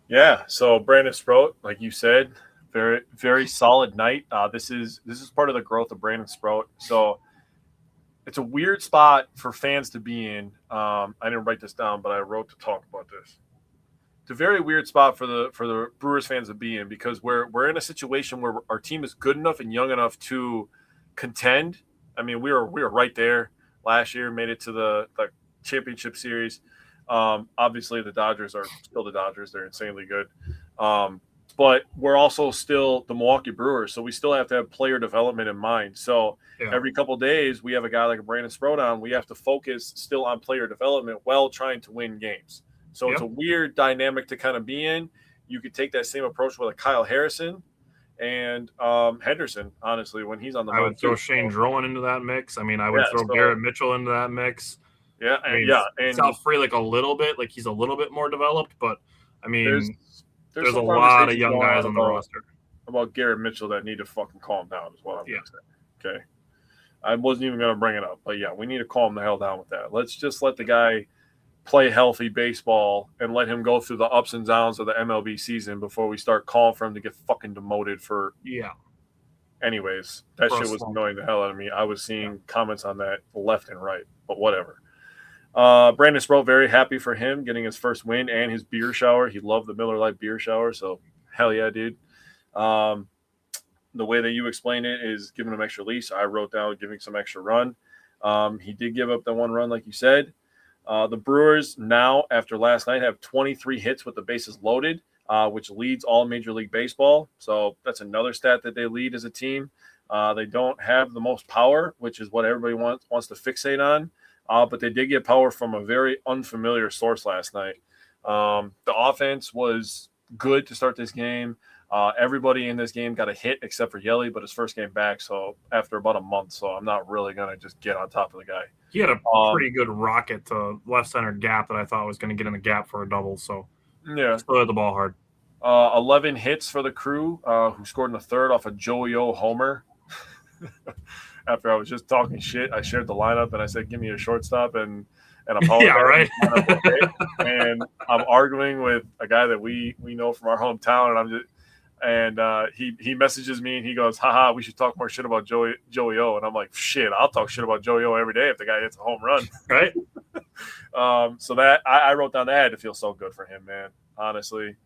Yeah, so Brandon Sproat, like you said, very, very solid night. This is part of the growth of Brandon Sproat. So it's a weird spot for fans to be in. I didn't write this down, but I wrote to talk about this. It's a very weird spot for the Brewers fans to be in because we're in a situation where our team is good enough and young enough to contend. I mean, we were right there last year, made it to the championship series. Obviously, the Dodgers are still the Dodgers; they're insanely good. But we're also still the Milwaukee Brewers, so we still have to have player development in mind. So every couple of days, we have a guy like a Brandon Sprout on. We have to focus still on player development while trying to win games. So it's a weird dynamic to kind of be in. You could take that same approach with a Kyle Harrison and Henderson, honestly, when he's on the mound. I would throw Shane Drowan into that mix. I mean, I would throw Garrett Mitchell into that mix. Yeah, and South Frelick a little bit, like he's a little bit more developed, but I mean, there's a lot of young guys on the roster. About Garrett Mitchell that need to fucking calm down is what I'm going to say. Okay. I wasn't even going to bring it up, but we need to calm the hell down with that. Let's just let the guy play healthy baseball and let him go through the ups and downs of the MLB season before we start calling for him to get fucking demoted for. Yeah. Anyways, that shit was annoying the hell out of me. I was seeing comments on that left and right, but whatever. Brandon Sprout, very happy for him getting his first win and his beer shower. He loved the Miller Lite beer shower, so hell yeah, dude. The way that you explained it is giving him extra leash. I wrote down giving some extra run. He did give up the one run, like you said. The Brewers now, after last night, have 23 hits with the bases loaded, which leads all Major League Baseball. So that's another stat that they lead as a team. They don't have the most power, which is what everybody wants to fixate on. But they did get power from a very unfamiliar source last night. The offense was good to start this game. Everybody in this game got a hit except for Yelly, but his first game back, so after about a month. So I'm not really going to just get on top of the guy. He had a pretty good rocket to left center gap that I thought was going to get in the gap for a double. So still had the ball hard. 11 hits for the Crew, who scored in the third off a Joey O homer. After I was just talking shit, I shared the lineup and I said, "Give me a shortstop and a power." Yeah, right. And I'm arguing with a guy that we know from our hometown, and he messages me and he goes, "Haha, we should talk more shit about Joey O." And I'm like, "Shit, I'll talk shit about Joey O every day if the guy hits a home run." Right. So that I wrote down that. I had to feel so good for him, man. Honestly.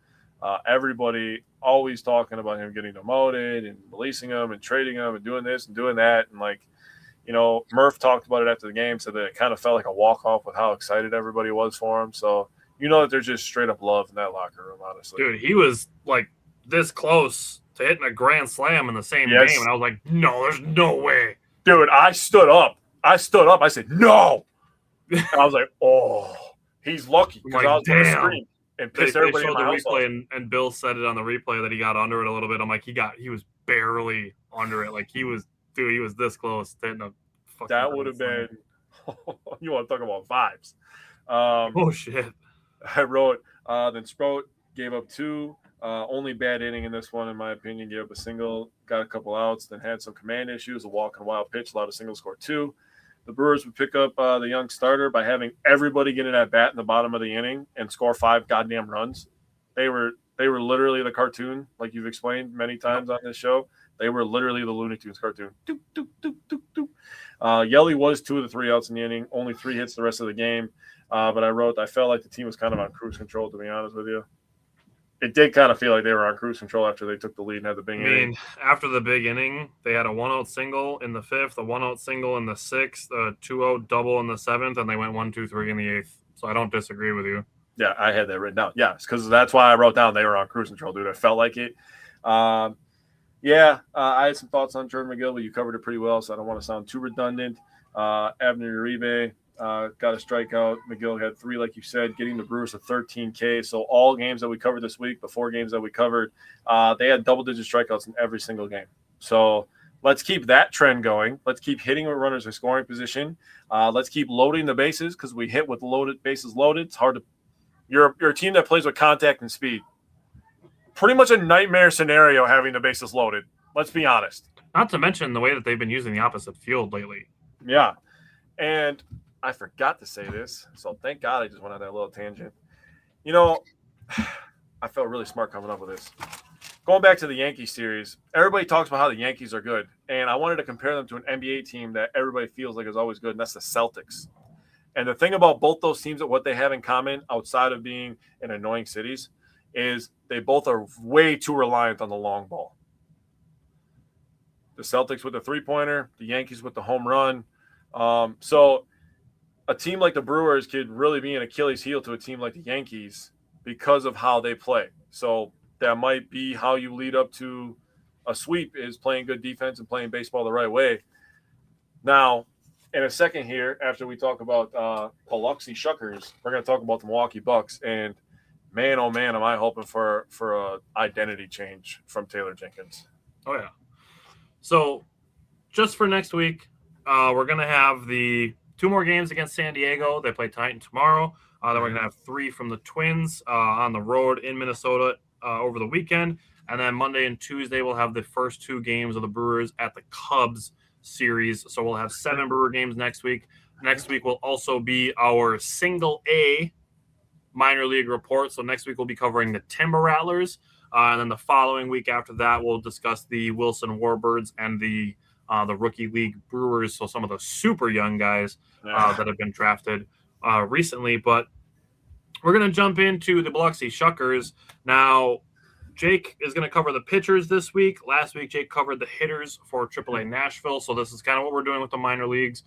Everybody always talking about him getting demoted and releasing him and trading him and doing this and doing that. And Murph talked about it after the game, said that it kind of felt like a walk-off with how excited everybody was for him. So, that there's just straight up love in that locker room, honestly. Dude, he was like this close to hitting a grand slam in the same game. And I was like, no, there's no way. Dude, I stood up. I said, no. And I was like, oh, he's lucky. Because I was going to scream. And they showed the replay, and Bill said it on the replay that he got under it a little bit. I'm like, he was barely under it. Like he was this close to hitting a fucking. That would have been. You want to talk about vibes? Oh shit! I wrote. Then Sprout gave up 2. Only bad inning in this one, in my opinion. Gave up a single, got a couple outs, then had some command issues. A walk and a wild pitch, allowed a single, score 2. The Brewers would pick up the young starter by having everybody get in at bat in the bottom of the inning and score 5 goddamn runs. They were literally the cartoon, like you've explained many times on this show. They were literally the Looney Tunes cartoon. Doop, doop, doop, doop, doop. Yelly was 2 of the 3 outs in the inning, only 3 hits the rest of the game. But I felt like the team was kind of on cruise control, to be honest with you. It did kind of feel like they were on cruise control after they took the lead and had the big inning. After the big inning, they had a 1-out single in the 5th, a 1-out single in the 6th, a 2-out double in the 7th, and they went 1-2-3 in the 8th. So I don't disagree with you. Yeah, I had that written down. Yeah, because that's why I wrote down they were on cruise control, dude. I felt like it. I had some thoughts on Jordan McGill, but you covered it pretty well, so I don't want to sound too redundant. Abner Uribe got a strikeout. McGill had 3, like you said, getting the Brewers to 13 Ks. So all games that we covered this week, the 4 games that we covered, they had double-digit strikeouts in every single game. So let's keep that trend going. Let's keep hitting with runners in scoring position. Let's keep loading the bases because we hit with bases loaded. It's hard to – you're a team that plays with contact and speed. Pretty much a nightmare scenario having the bases loaded. Let's be honest. Not to mention the way that they've been using the opposite field lately. Yeah. And – I forgot to say this, so thank God I just went on that little tangent. I felt really smart coming up with this. going back to the Yankees series, everybody talks about how the Yankees are good, and I wanted to compare them to an NBA team that everybody feels like is always good, and that's the Celtics. And the thing about both those teams, what they have in common outside of being in annoying cities, is they both are way too reliant on the long ball. The Celtics with the three-pointer, the Yankees with the home run. So a team like the Brewers could really be an Achilles heel to a team like the Yankees because of how they play. So that might be how you lead up to a sweep, is playing good defense and playing baseball the right way. Now, in a second here, after we talk about Biloxi Shuckers, we're going to talk about the Milwaukee Bucks. And man, oh man, am I hoping for a identity change from Taylor Jenkins. Oh, yeah. So just for next week, we're going to have the 2 more games against San Diego. They play tonight and tomorrow. Then we're going to have 3 from the Twins on the road in Minnesota over the weekend. And then Monday and Tuesday, we'll have the first 2 games of the Brewers at the Cubs series. So we'll have 7 Brewer games next week. Next week will also be our single A minor league report. So next week we'll be covering the Timber Rattlers. And then the following week after that, we'll discuss the Wilson Warbirds and the rookie league Brewers. So some of the super young guys that have been drafted recently. But we're going to jump into the Biloxi Shuckers. Now, Jake is going to cover the pitchers this week. Last week, Jake covered the hitters for AAA Nashville. So this is kind of what we're doing with the minor leagues.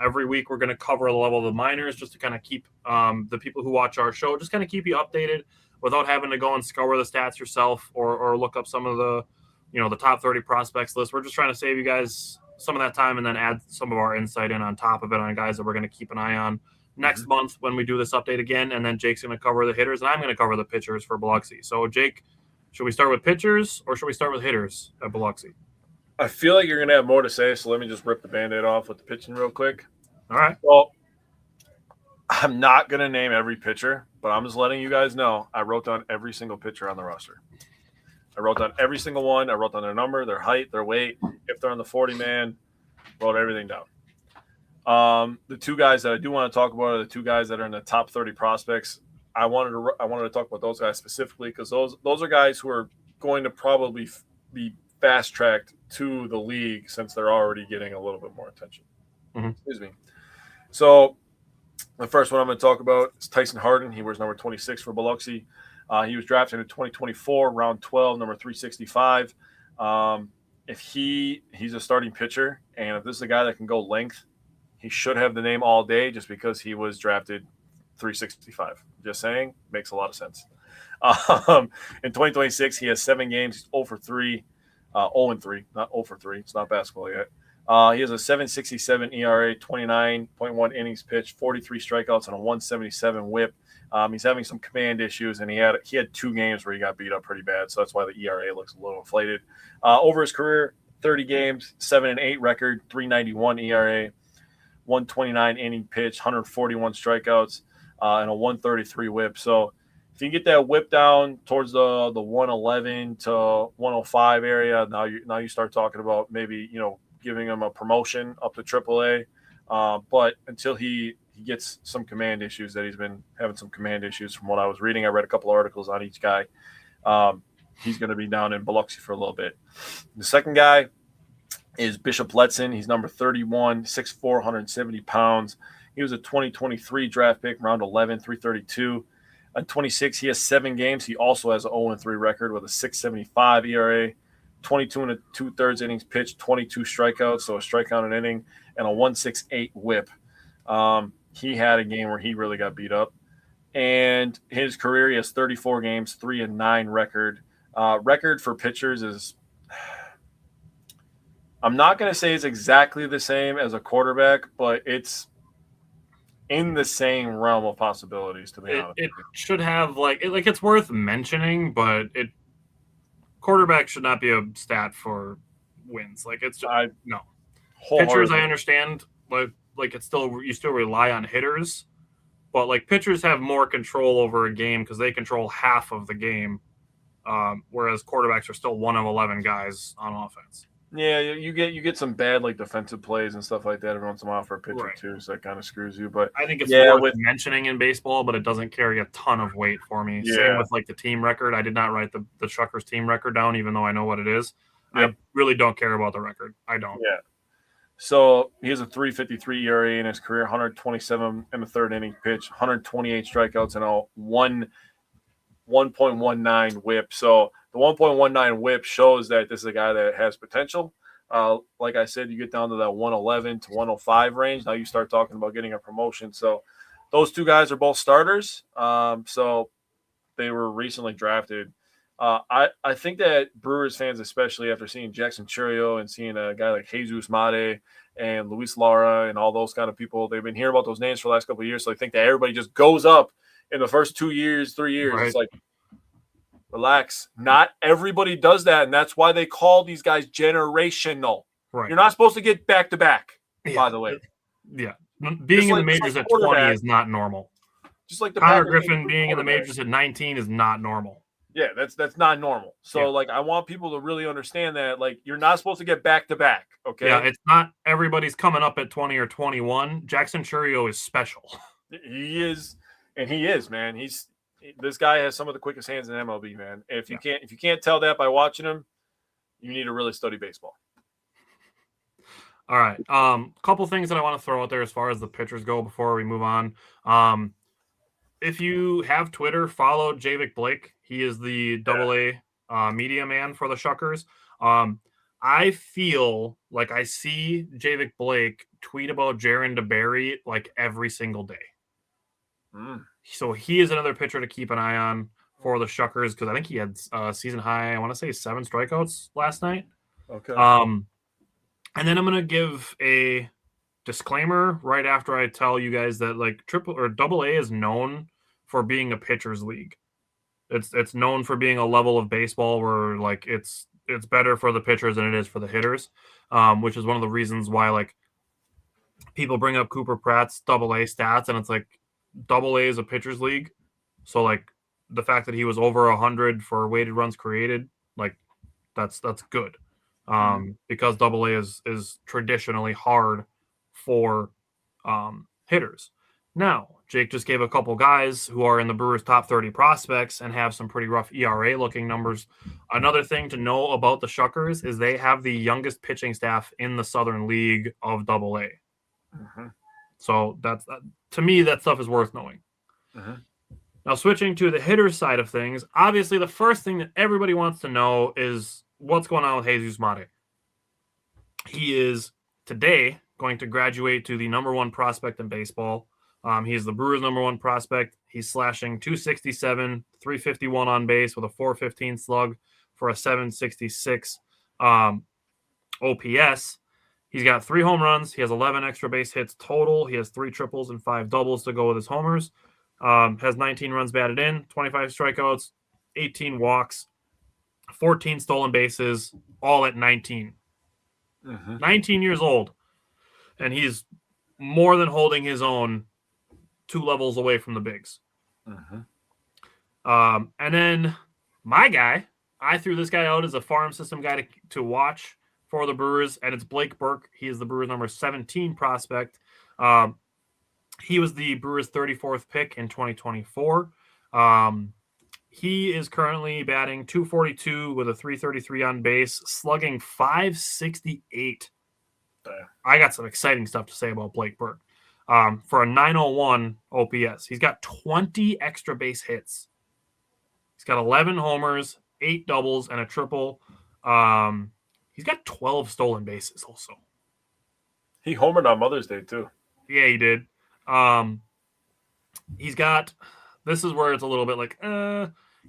Every week, we're going to cover the level of the minors just to kind of keep the people who watch our show, just kind of keep you updated without having to go and scour the stats yourself or look up some of the, the top 30 prospects list. We're just trying to save you guys some of that time and then add some of our insight in on top of it on guys that we're going to keep an eye on next month when we do this update again. And then Jake's going to cover the hitters and I'm going to cover the pitchers for Biloxi. So Jake, should we start with pitchers or should we start with hitters at Biloxi? I feel like you're going to have more to say, so let me just rip the Band-Aid off with the pitching real quick. All right. Well, I'm not going to name every pitcher, but I'm just letting you guys know I wrote down every single pitcher on the roster. I wrote down every single one. I wrote down their number, their height, their weight, if they're on the 40-man, wrote everything down. The 2 guys that I do want to talk about are the 2 guys that are in the top 30 prospects. I wanted to talk about those guys specifically because those are guys who are going to probably be fast-tracked to the league since they're already getting a little bit more attention. Mm-hmm. Excuse me. So the first one I'm going to talk about is Tyson Harden. He wears number 26 for Biloxi. He was drafted in 2024, round 12, number 365. If he's a starting pitcher, and if this is a guy that can go length, he should have the name all day just because he was drafted 365. Just saying, makes a lot of sense. In 2026, he has 7 games. He's 0 for 3, 0-3, not 0 for 3. It's not basketball yet. He has a 7.67 ERA, 29.1 innings pitched, 43 strikeouts, and a 177 WHIP. He's having some command issues, and he had 2 games where he got beat up pretty bad, so that's why the ERA looks a little inflated. Over his career, 30 games, 7-8 record, 391 ERA, 129 inning pitch, 141 strikeouts, and a 133 WHIP. So if you can get that WHIP down towards the 111 to 105 area, now you start talking about maybe giving him a promotion up to AAA. But until he gets some command issues, that he's been having some command issues from what I was reading. I read a couple of articles on each guy. He's going to be down in Biloxi for a little bit. The second guy is Bishop Letson. He's number 31, 6'4", 170 pounds. He was a 2023 draft pick, round 11, 332. At 26, he has 7 games. He also has an 0-3 record with a 6.75 ERA, 22 and 2/3 innings pitched, 22 strikeouts, so a strikeout an inning, and a 1.68 WHIP. He had a game where he really got beat up. And his career, he has 34 games, 3-9 record. Record for pitchers is – I'm not going to say it's exactly the same as a quarterback, but it's in the same realm of possibilities, to be honest. It should have, it's worth mentioning, but quarterback should not be a stat for wins. No. Pitchers, I understand, it's still, you still rely on hitters, but pitchers have more control over a game because they control half of the game, whereas quarterbacks are still one of 11 guys on offense. Yeah, you get some bad like defensive plays and stuff like that every once in a while for a pitcher Right. too, so that kind of screws you. But I think it's yeah, worth mentioning in baseball, but it doesn't carry a ton of weight for me. Same yeah, with like the team record. I did not write the Chuckers team record down, even though I know what it is. yep, I really don't care about the record. I don't. yeah. So he has a 3.53 ERA in his career, 127 in the third inning pitch, 128 strikeouts, and a 1.19 WHIP. So the 1.19 WHIP shows that this is a guy that has potential. Like I said, you get down to that 111 to 105 range. Now you start talking about getting a promotion. So those two guys are both starters. So they were recently drafted. I think that Brewers fans, especially after seeing Jackson Churio and seeing a guy like Jesus Mate and Luis Lara and all those kind of people, they've been hearing about those names for the last couple of years. So I think that everybody just goes up in the first 2 years, 3 years. Right. It's like, relax. Not everybody does that, and that's why they call these guys generational. Right. You're not supposed to get back-to-back, by the way. Yeah. Being in the majors at 20 is not normal. Just like the Connor Griffin being in the majors at 19 is not normal. Yeah, that's not normal. So, like, I want people to really understand that, like, you're not supposed to get back-to-back, okay? Yeah, it's not everybody's coming up at 20 or 21. Jackson Churio is special. He is, and he is, man. This guy has some of the quickest hands in MLB, man. If you can't tell that by watching him, you need to really study baseball. All right. Couple things that I want to throw out there as far as the pitchers go before we move on. If you have Twitter, follow Javik Blake. He is the AA media man for the Shuckers. I feel like I see Javik Blake tweet about Jaron DeBerry like every single day. So he is another pitcher to keep an eye on for the Shuckers because I think he had season high, I want to say 7 strikeouts last night. Okay. And then I'm going to give a disclaimer right after I tell you guys that like triple or AA is known for being a pitcher's league. It's known for being a level of baseball where like it's better for the pitchers than it is for the hitters, which is one of the reasons why like people bring up Cooper Pratt's AA stats and it's like AA is a pitcher's league. So like the fact that he was over 100 for weighted runs created, like that's good. Because AA is traditionally hard for hitters. Now, Jake just gave a couple guys who are in the Brewers' top 30 prospects and have some pretty rough ERA-looking numbers. Another thing to know about the Shuckers is they have the youngest pitching staff in the Southern League of AA. So that's to me, that stuff is worth knowing. Now, switching to the hitter side of things, obviously the first thing that everybody wants to know is what's going on with Jesus Mate. He is today going to graduate to the number 1 prospect in baseball. He is the Brewers' number 1 prospect. He's slashing 267, 351 on base with a 415 slug for a 766 OPS. He's got 3 home runs. He has 11 extra base hits total. He has 3 triples and 5 doubles to go with his homers. Has 19 runs batted in, 25 strikeouts, 18 walks, 14 stolen bases, all at 19. 19 years old. And he's more than holding his own 2 levels away from the bigs. And then my guy, I threw this guy out as a farm system guy to watch for the Brewers, and it's Blake Burke. He is the Brewers' number 17 prospect. He was the Brewers' 34th pick in 2024. He is currently batting .242 with a .333 on base, slugging .568. I got some exciting stuff to say about Blake Burke. For a .901 OPS, he's got 20 extra base hits. He's got 11 homers, 8 doubles, and a triple. He's got 12 stolen bases also. He homered on Mother's Day, too. Yeah, he did. He's got – this is where it's a little bit like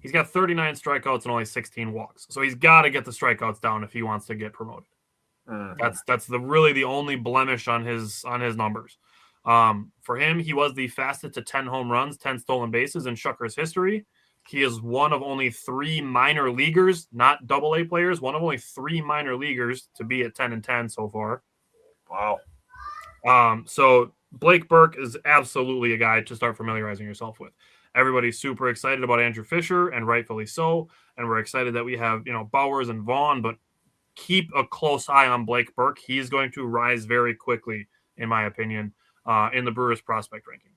he's got 39 strikeouts and only 16 walks. So he's got to get the strikeouts down if he wants to get promoted. That's really the only blemish on his numbers. For him, he was the fastest to 10 home runs, 10 stolen bases in Shuckers history. He is one of only 3 minor leaguers, not AA players, one of only 3 minor leaguers to be at 10-10 so far. Wow. So Blake Burke is absolutely a guy to start familiarizing yourself with. Everybody's super excited about Andrew Fisher, and rightfully so. And we're excited that we have, Bowers and Vaughn, but keep a close eye on Blake Burke. He's going to rise very quickly, in my opinion, in the Brewers prospect rankings.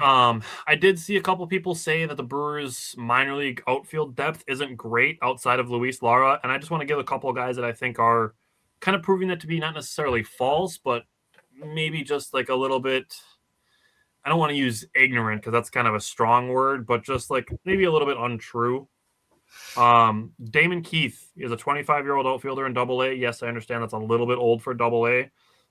I did see a couple people say that the Brewers minor league outfield depth isn't great outside of Luis Lara, and I just want to give a couple of guys that I think are kind of proving that to be not necessarily false, but maybe just like a little bit. I don't want to use ignorant because that's kind of a strong word, but just like maybe a little bit untrue. Damon Keith is a 25-year-old outfielder in Double-A. Yes, I understand that's a little bit old for Double-A,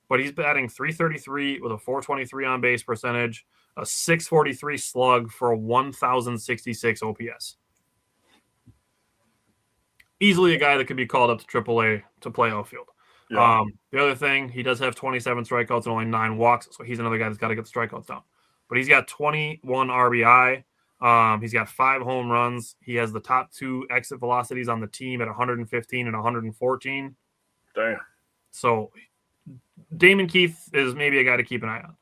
but he's batting .333 with a .423 on base percentage, a .643 slug for a 1,066 OPS. Easily a guy that could be called up to Triple-A to play outfield. Yeah. The other thing, he does have 27 strikeouts and only 9 walks, so he's another guy that's got to get the strikeouts down. But he's got 21 RBI. He's got 5 home runs. He has the top 2 exit velocities on the team at 115 and 114. Damn. So Damon Keith is maybe a guy to keep an eye on.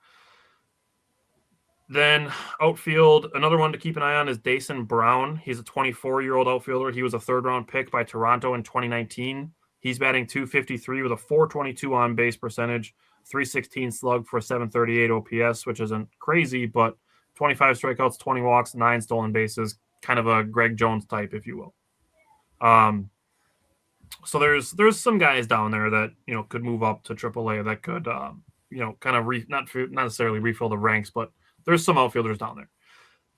Then outfield, another one to keep an eye on is Dason Brown. He's a 24-year-old outfielder. He was a third-round pick by Toronto in 2019. He's batting .253 with a .422 on base percentage, .316 slug for a .738 OPS, which isn't crazy, but 25 strikeouts, 20 walks, 9 stolen bases, kind of a Greg Jones type, if you will. So there's some guys down there that, could move up to AAA that could, kind of not necessarily refill the ranks, but there's some outfielders down there.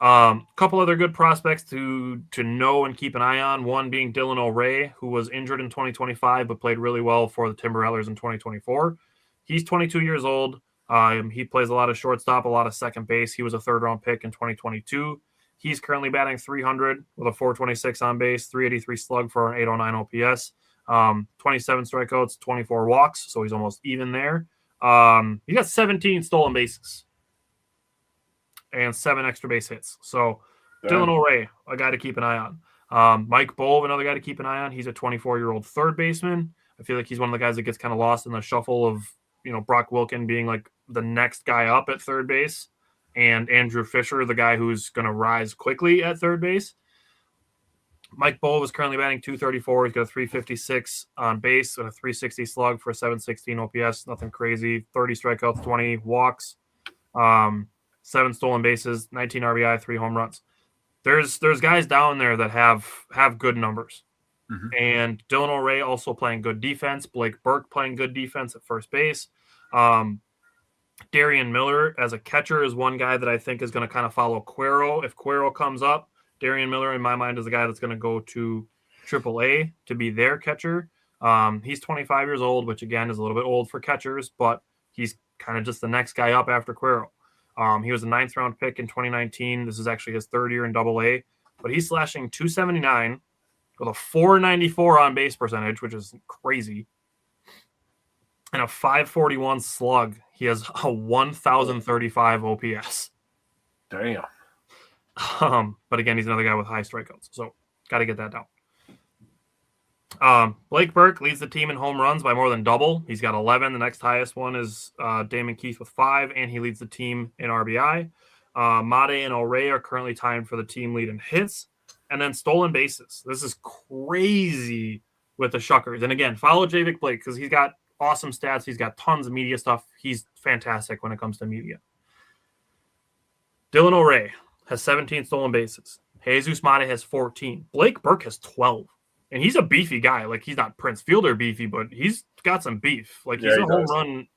A couple other good prospects to know and keep an eye on. One being Dylan O'Ray, who was injured in 2025 but played really well for the Timberwolves in 2024. He's 22 years old. He plays a lot of shortstop, a lot of second base. He was a third-round pick in 2022. He's currently batting .300 with a .426 on base, .383 slug for an .809 OPS, 27 strikeouts, 24 walks, so he's almost even there. He got 17 stolen bases and 7 extra base hits. So Dylan O'Ray, a guy to keep an eye on. Mike Bove, another guy to keep an eye on. He's a 24-year-old third baseman. I feel like he's one of the guys that gets kind of lost in the shuffle of, Brock Wilken being like the next guy up at third base and Andrew Fisher, the guy who's going to rise quickly at third base. Mike Bove is currently batting .234. He's got a .356 on base and a .360 slug for a .716 OPS. Nothing crazy. 30 strikeouts, 20 walks. 7 stolen bases, 19 RBI, 3 home runs. There's guys down there that have good numbers. Mm-hmm. And Dylan O'Ray also playing good defense. Blake Burke playing good defense at first base. Darian Miller as a catcher is one guy that I think is going to kind of follow Cuero. If Cuero comes up, Darian Miller, in my mind, is the guy that's going to go to AAA to be their catcher. He's 25 years old, which, again, is a little bit old for catchers, but he's kind of just the next guy up after Cuero. He was a 9th-round pick in 2019. This is actually his 3rd year in Double-A, but he's slashing .279 with a .494 on base percentage, which is crazy, and a .541 slug. He has a 1,035 OPS. Damn. But again, he's another guy with high strikeouts, so got to get that down. Blake Burke leads the team in home runs by more than double. He's got 11. The next highest one is Damon Keith with 5, and he leads the team in RBI. Made and O'Ray are currently tied for the team lead in hits. And then stolen bases. This is crazy with the Shuckers. And again, follow Javik Blake because he's got awesome stats. He's got tons of media stuff. He's fantastic when it comes to media. Dylan O'Ray has 17 stolen bases. Jesus Mate has 14. Blake Burke has 12. And he's a beefy guy. Like, he's not Prince Fielder beefy, but he's got some beef. Like, he's a home run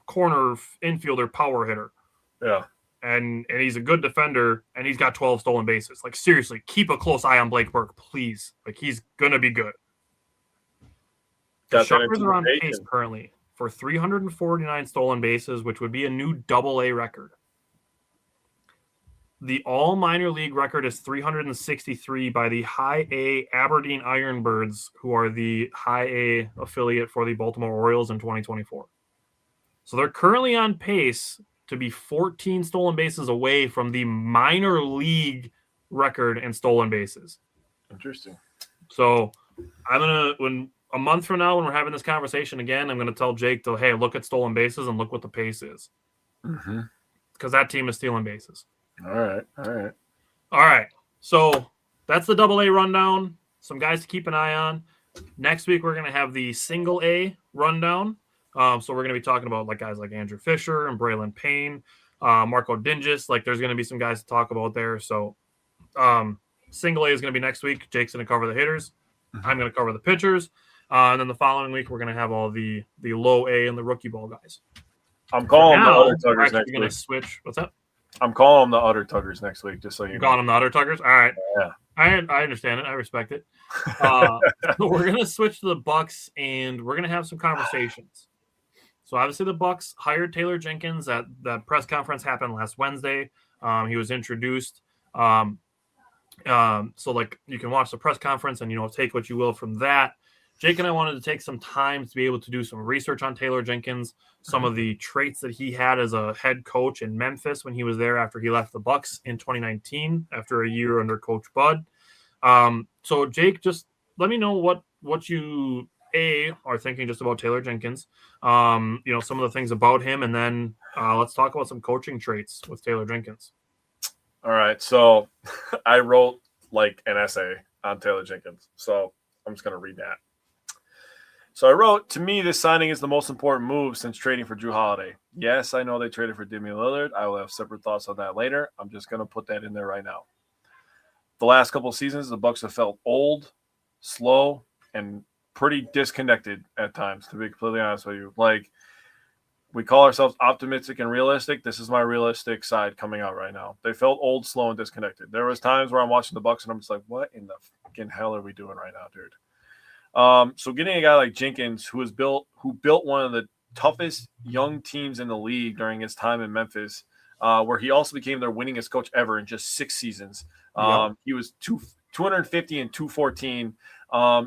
corner infielder power hitter. Yeah. And he's a good defender, and he's got 12 stolen bases. Like, seriously, keep a close eye on Blake Burke, please. Like, he's going to be good. The Shuckers are on pace currently for 349 stolen bases, which would be a new Double-A record. The all minor league record is 363 by the High A Aberdeen Ironbirds, who are the High A affiliate for the Baltimore Orioles in 2024. So they're currently on pace to be 14 stolen bases away from the minor league record in stolen bases. Interesting. So when a month from now, when we're having this conversation again, I'm going to tell Jake to, hey, look at stolen bases and look what the pace is. Mm-hmm. Because that team is stealing bases. All right. So that's the Double-A rundown. Some guys to keep an eye on. Next week, we're going to have the single A rundown. So we're going to be talking about guys like Andrew Fisher and Braylon Payne, Marco Dingus. There's going to be some guys to talk about there. So single A is going to be next week. Jake's going to cover the hitters. I'm going to cover the pitchers. And then the following week, we're going to have all the low A and the rookie ball guys. I'm calling them the Utter We're Tuggers actually next going week. to switch. What's that? I'm calling them the Utter Tuggers next week, just so you know. Calling them the Utter Tuggers? All right. Yeah. I understand it. I respect it. We're going to switch to the Bucks, and we're going to have some conversations. So obviously the Bucks hired Taylor Jenkins. That press conference happened last Wednesday. He was introduced. So you can watch the press conference and, take what you will from that. Jake and I wanted to take some time to be able to do some research on Taylor Jenkins, some of the traits that he had as a head coach in Memphis when he was there after he left the Bucks in 2019 after a year under Coach Bud. So Jake, just let me know what you are thinking just about Taylor Jenkins, some of the things about him, and then let's talk about some coaching traits with Taylor Jenkins. All right. So I wrote an essay on Taylor Jenkins. So I'm just going to read that. So I wrote, to me, this signing is the most important move since trading for Drew Holiday. Yes, I know they traded for Damian Lillard. I will have separate thoughts on that later. I'm just going to put that in there right now. The last couple of seasons, the Bucks have felt old, slow, and pretty disconnected at times, to be completely honest with you. We call ourselves optimistic and realistic. This is my realistic side coming out right now. They felt old, slow, and disconnected. There was times where I'm watching the Bucks and I'm just like, what in the fucking hell are we doing right now, dude? So getting a guy like Jenkins, who built one of the toughest young teams in the league during his time in Memphis, where he also became their winningest coach ever in just 6 seasons. He was 250 and 214.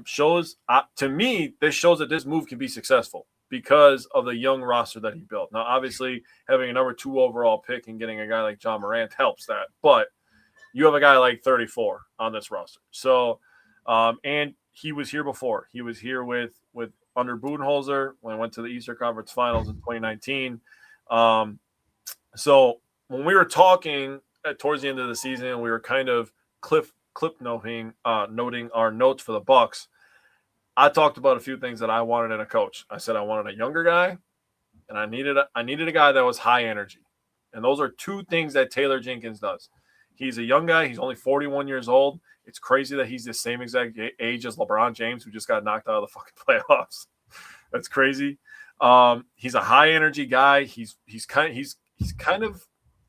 Shows to me, this shows that this move can be successful because of the young roster that he built. Now, obviously, having a number 2 overall pick and getting a guy like John Morant helps that, but you have a guy like 34 on this roster. So, and he was here before. He was here with under Budenholzer when I went to the Eastern Conference Finals in 2019. So when we were talking towards the end of the season, we were kind of clip noting our notes for the Bucks. I talked about a few things that I wanted in a coach. I said I wanted a younger guy, and I needed a guy that was high energy. And those are 2 things that Taylor Jenkins does. He's a young guy. He's only 41 years old. It's crazy that he's the same exact age as LeBron James, who just got knocked out of the fucking playoffs. That's crazy. He's a high energy guy. He's kind of,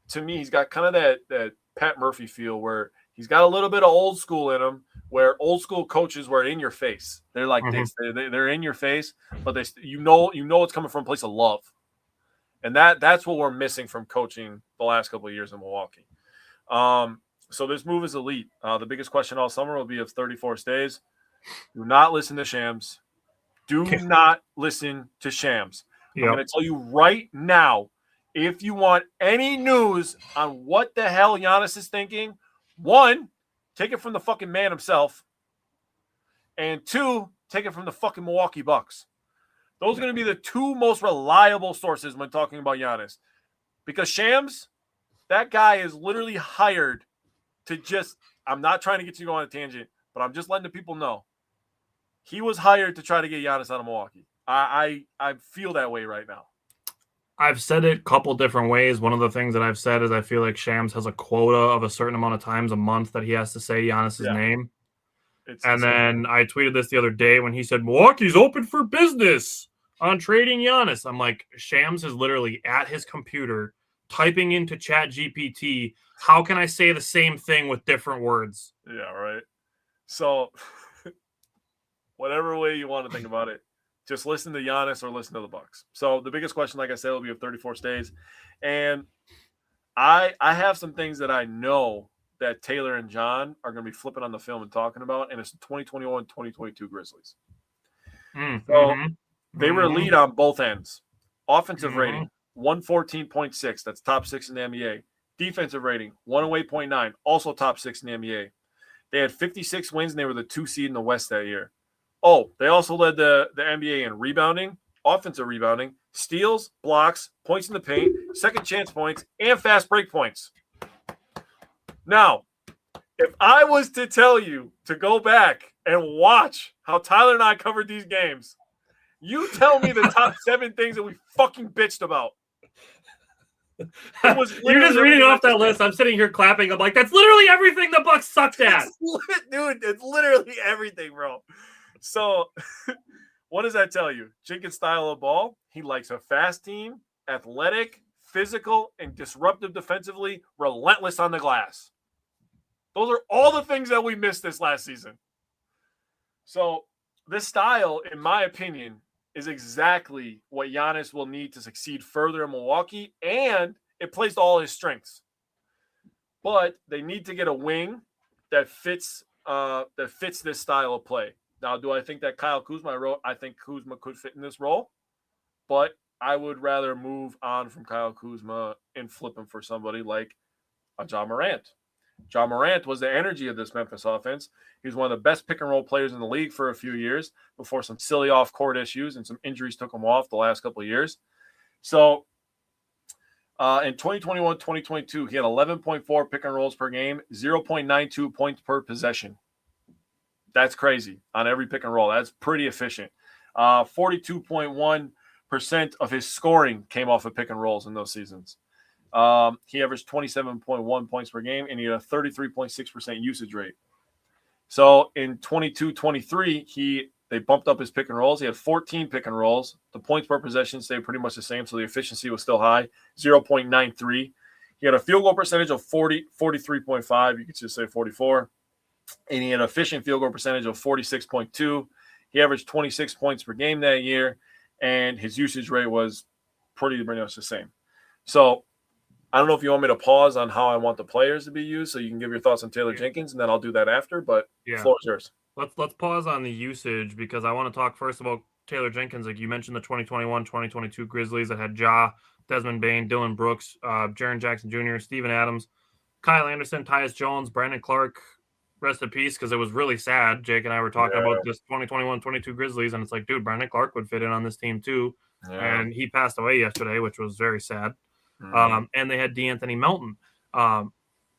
to me, he's got kind of that Pat Murphy feel where he's got a little bit of old school in him, where old school coaches were in your face. They're like this. They're in your face, but you know it's coming from a place of love. And that's what we're missing from coaching the last couple of years in Milwaukee. So this move is elite. The biggest question all summer will be if 34 stays. Do not listen to Shams. Do not listen to Shams. Yep. I'm going to tell you right now, if you want any news on what the hell Giannis is thinking, 1, take it from the fucking man himself. And 2, take it from the fucking Milwaukee Bucks. Those are going to be the 2 most reliable sources when talking about Giannis. Because Shams, that guy is literally hired to just – I'm not trying to get you to go on a tangent, but I'm just letting the people know. He was hired to try to get Giannis out of Milwaukee. I feel that way right now. I've said it a couple different ways. One of the things that I've said is I feel like Shams has a quota of a certain amount of times a month that he has to say Giannis's name. Then I tweeted this the other day when he said, Milwaukee's open for business on trading Giannis. I'm like, Shams is literally at his computer typing into ChatGPT, how can I say the same thing with different words? Yeah, right. So whatever way you want to think about it, just listen to Giannis or listen to the Bucks. So the biggest question, like I said, will be if 34 stays. And I have some things that I know that Taylor and John are going to be flipping on the film and talking about, and it's the 2021-2022 Grizzlies. So they were lead on both ends. Offensive rating, 114.6. That's top 6 in the NBA. Defensive rating, 108.9. Also top 6 in the NBA. They had 56 wins, and they were the 2 seed in the West that year. Oh, they also led the NBA in rebounding, offensive rebounding, steals, blocks, points in the paint, second chance points, and fast break points. Now, If I was to tell you to go back and watch how Tyler and I covered these games, you tell me the top 7 things that we fucking bitched about. You're just reading off that list. I'm sitting here clapping. I'm like, that's literally everything the Bucks sucked at. Dude, it's literally everything, bro. So, what does that tell you? Jenkins' style of ball, he likes a fast team, athletic, physical, and disruptive defensively, relentless on the glass. Those are all the things that we missed this last season. So, this style, in my opinion, is exactly what Giannis will need to succeed further in Milwaukee, and it plays to all his strengths. But they need to get a wing that fits this style of play. Now, do I think that Kyle Kuzma I think Kuzma could fit in this role, but I would rather move on from Kyle Kuzma and flip him for somebody like a John Morant. John Morant was the energy of this Memphis offense. He was one of the best pick-and-roll players in the league for a few years before some silly off-court issues and some injuries took him off the last couple of years. So in 2021-2022, he had 11.4 pick-and-rolls per game, 0.92 points per possession. That's crazy on every pick-and-roll. That's pretty efficient. 42.1% of his scoring came off of pick-and-rolls in those seasons. He averaged 27.1 points per game, and he had a 33.6% usage rate. So in 22-23, they bumped up his pick and rolls. He had 14 pick and rolls. The points per possession stayed pretty much the same, so the efficiency was still high, 0.93. He had a field goal percentage of 43.5. You could just say 44. And he had an efficient field goal percentage of 46.2. He averaged 26 points per game that year, and his usage rate was pretty much the same. So I don't know if you want me to pause on how I want the players to be used so you can give your thoughts on Taylor Jenkins, and then I'll do that after, but the floor is yours. Let's pause on the usage because I want to talk first about Taylor Jenkins. Like you mentioned the 2021-2022 Grizzlies that had Ja, Desmond Bane, Dylan Brooks, Jaren Jackson Jr., Steven Adams, Kyle Anderson, Tyus Jones, Brandon Clark. Rest in peace, because it was really sad. Jake and I were talking about this 2021-22 Grizzlies, and it's like, dude, Brandon Clark would fit in on this team too. Yeah. And he passed away yesterday, which was very sad. And they had DeAnthony Melton.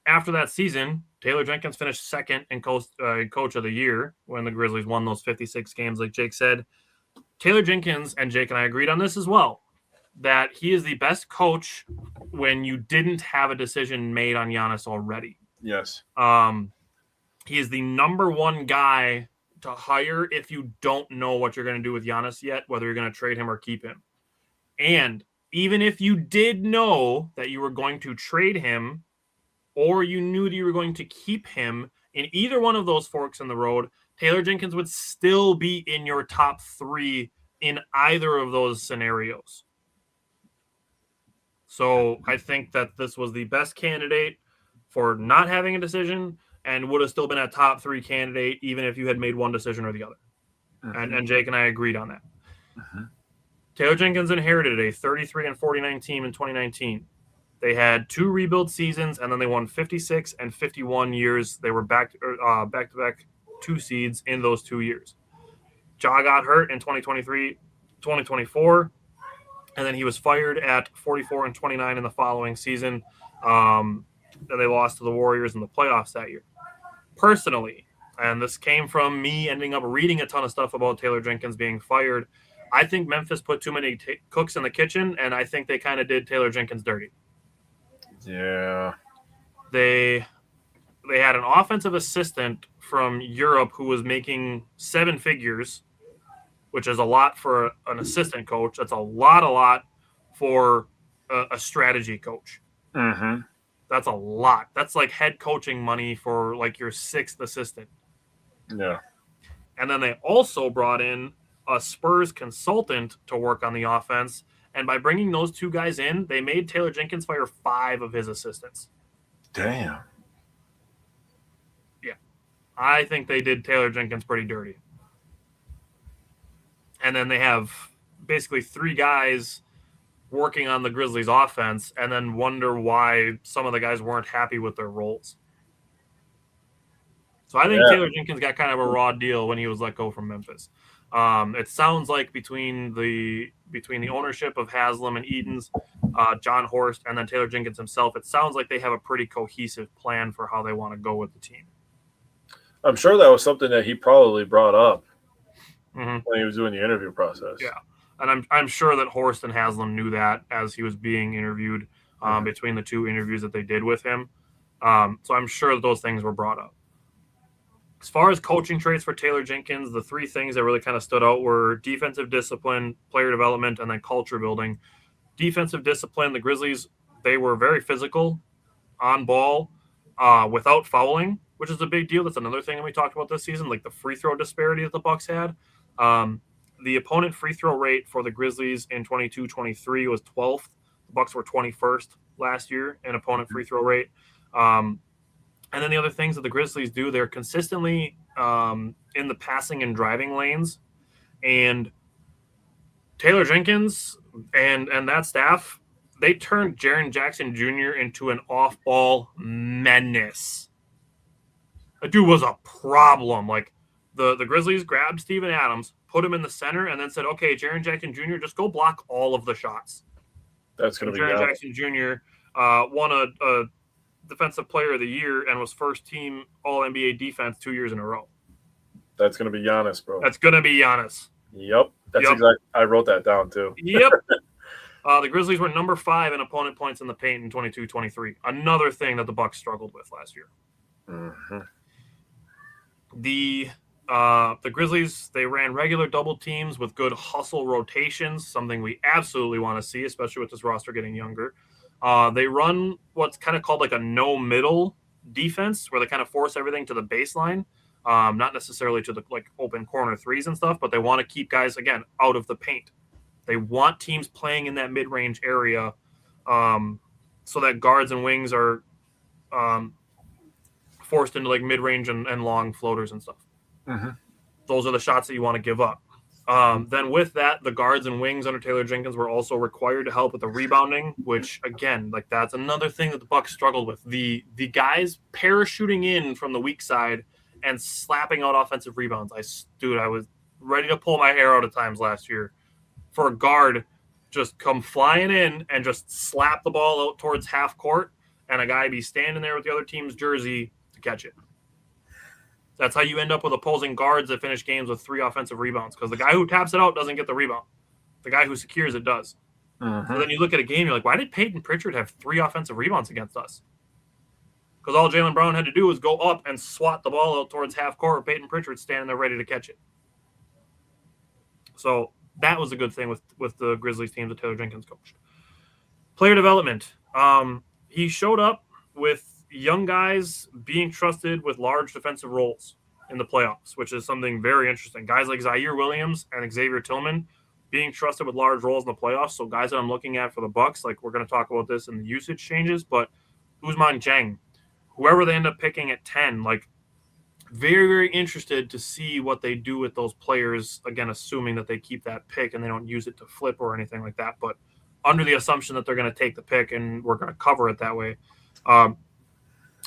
After that season, Taylor Jenkins finished second in Coach of the Year when the Grizzlies won those 56 games, like Jake said. Taylor Jenkins, and Jake and I agreed on this as well, that he is the best coach when you didn't have a decision made on Giannis already. Yes. He is the number one guy to hire if you don't know what you're going to do with Giannis yet, whether you're going to trade him or keep him. And even if you did know that you were going to trade him or you knew that you were going to keep him, in either one of those forks in the road, Taylor Jenkins would still be in your top 3 in either of those scenarios. So I think that this was the best candidate for not having a decision and would have still been a top 3 candidate even if you had made one decision or the other. Mm-hmm. And Jake and I agreed on that. Mm-hmm. Taylor Jenkins inherited a 33-49 team in 2019. They had 2 rebuild seasons, and then they won 56 and 51 years. They were back-to-back 2 seeds in those 2 years. Ja got hurt in 2023, 2024, and then he was fired at 44-29 in the following season. Then they lost to the Warriors in the playoffs that year. Personally, and this came from me ending up reading a ton of stuff about Taylor Jenkins being fired, I think Memphis put too many cooks in the kitchen, and I think they kind of did Taylor Jenkins dirty. Yeah. They had an offensive assistant from Europe who was making 7 figures, which is a lot for an assistant coach. That's a lot for a strategy coach. Mm-hmm. That's a lot. That's like head coaching money for like your 6th assistant. Yeah. And then they also brought in a Spurs consultant to work on the offense. And by bringing those 2 guys in, they made Taylor Jenkins fire 5 of his assistants. Damn. Yeah. I think they did Taylor Jenkins pretty dirty. And then they have basically 3 guys working on the Grizzlies offense and then wonder why some of the guys weren't happy with their roles. So I think Taylor Jenkins got kind of a raw deal when he was let go from Memphis. It sounds like between the ownership of Haslam and Edens, John Horst, and then Taylor Jenkins himself. It sounds like they have a pretty cohesive plan for how they want to go with the team. I'm sure that was something that he probably brought up Mm-hmm. when he was doing the interview process. Yeah, and I'm sure that Horst and Haslam knew that as he was being interviewed between the two interviews that they did with him. So I'm sure that those things were brought up. As far as coaching traits for Taylor Jenkins, the three things that really kind of stood out were defensive discipline, player development, and then culture building. Defensive discipline, the Grizzlies, they were very physical, on ball, without fouling, which is a big deal. That's another thing that we talked about this season, like the free throw disparity that the Bucks had. The opponent free throw rate for the Grizzlies in 22-23 was 12th. The Bucks were 21st last year in opponent free throw rate. And then the other things that the Grizzlies do, they're consistently in the passing and driving lanes. And Taylor Jenkins and that staff, they turned Jaren Jackson Jr. into an off-ball menace. That dude was a problem. Like, the Grizzlies grabbed Steven Adams, put him in the center, and then said, okay, Jaren Jackson Jr., just go block all of the shots. That's going to be Jaren Jackson Jr. Won a Defensive Player of the Year and was first team All-NBA defense 2 years in a row. That's going to be Giannis, bro. That's going to be Giannis. Yep. That's exactly. I wrote that down, too. Yep. The Grizzlies were number 5 in opponent points in the paint in 22-23. Another thing that the Bucks struggled with last year. Mm-hmm. The Grizzlies, they ran regular double teams with good hustle rotations, something we absolutely want to see, especially with this roster getting younger. They run what's kind of called like a no-middle defense, where they kind of force everything to the baseline, not necessarily to the like open corner threes and stuff, but they want to keep guys, again, out of the paint. They want teams playing in that mid-range area so that guards and wings are forced into like mid-range and long floaters and stuff. Mm-hmm. Those are the shots that you want to give up. Then with that, the guards and wings under Taylor Jenkins were also required to help with the rebounding, which, again, like that's another thing that the Bucks struggled with. The guys parachuting in from the weak side and slapping out offensive rebounds. I was ready to pull my hair out at times last year for a guard just come flying in and just slap the ball out towards half court and a guy be standing there with the other team's jersey to catch it. That's how you end up with opposing guards that finish games with 3 offensive rebounds, because the guy who taps it out doesn't get the rebound. The guy who secures it does. Mm-hmm. So then you look at a game, you're like, why did Peyton Pritchard have 3 offensive rebounds against us? Because all Jaylen Brown had to do was go up and swat the ball out towards half court with Peyton Pritchard standing there ready to catch it. So that was a good thing with the Grizzlies team that Taylor Jenkins coached. Player development. He showed up with young guys being trusted with large defensive roles in the playoffs, which is something very interesting. Guys like Zaire Williams and Xavier Tillman being trusted with large roles in the playoffs. So guys that I'm looking at for the Bucks, like we're going to talk about this in the usage changes, but Ousmane Dieng, whoever they end up picking at 10, like very, very interested to see what they do with those players, again, assuming that they keep that pick and they don't use it to flip or anything like that, but under the assumption that they're going to take the pick and we're going to cover it that way.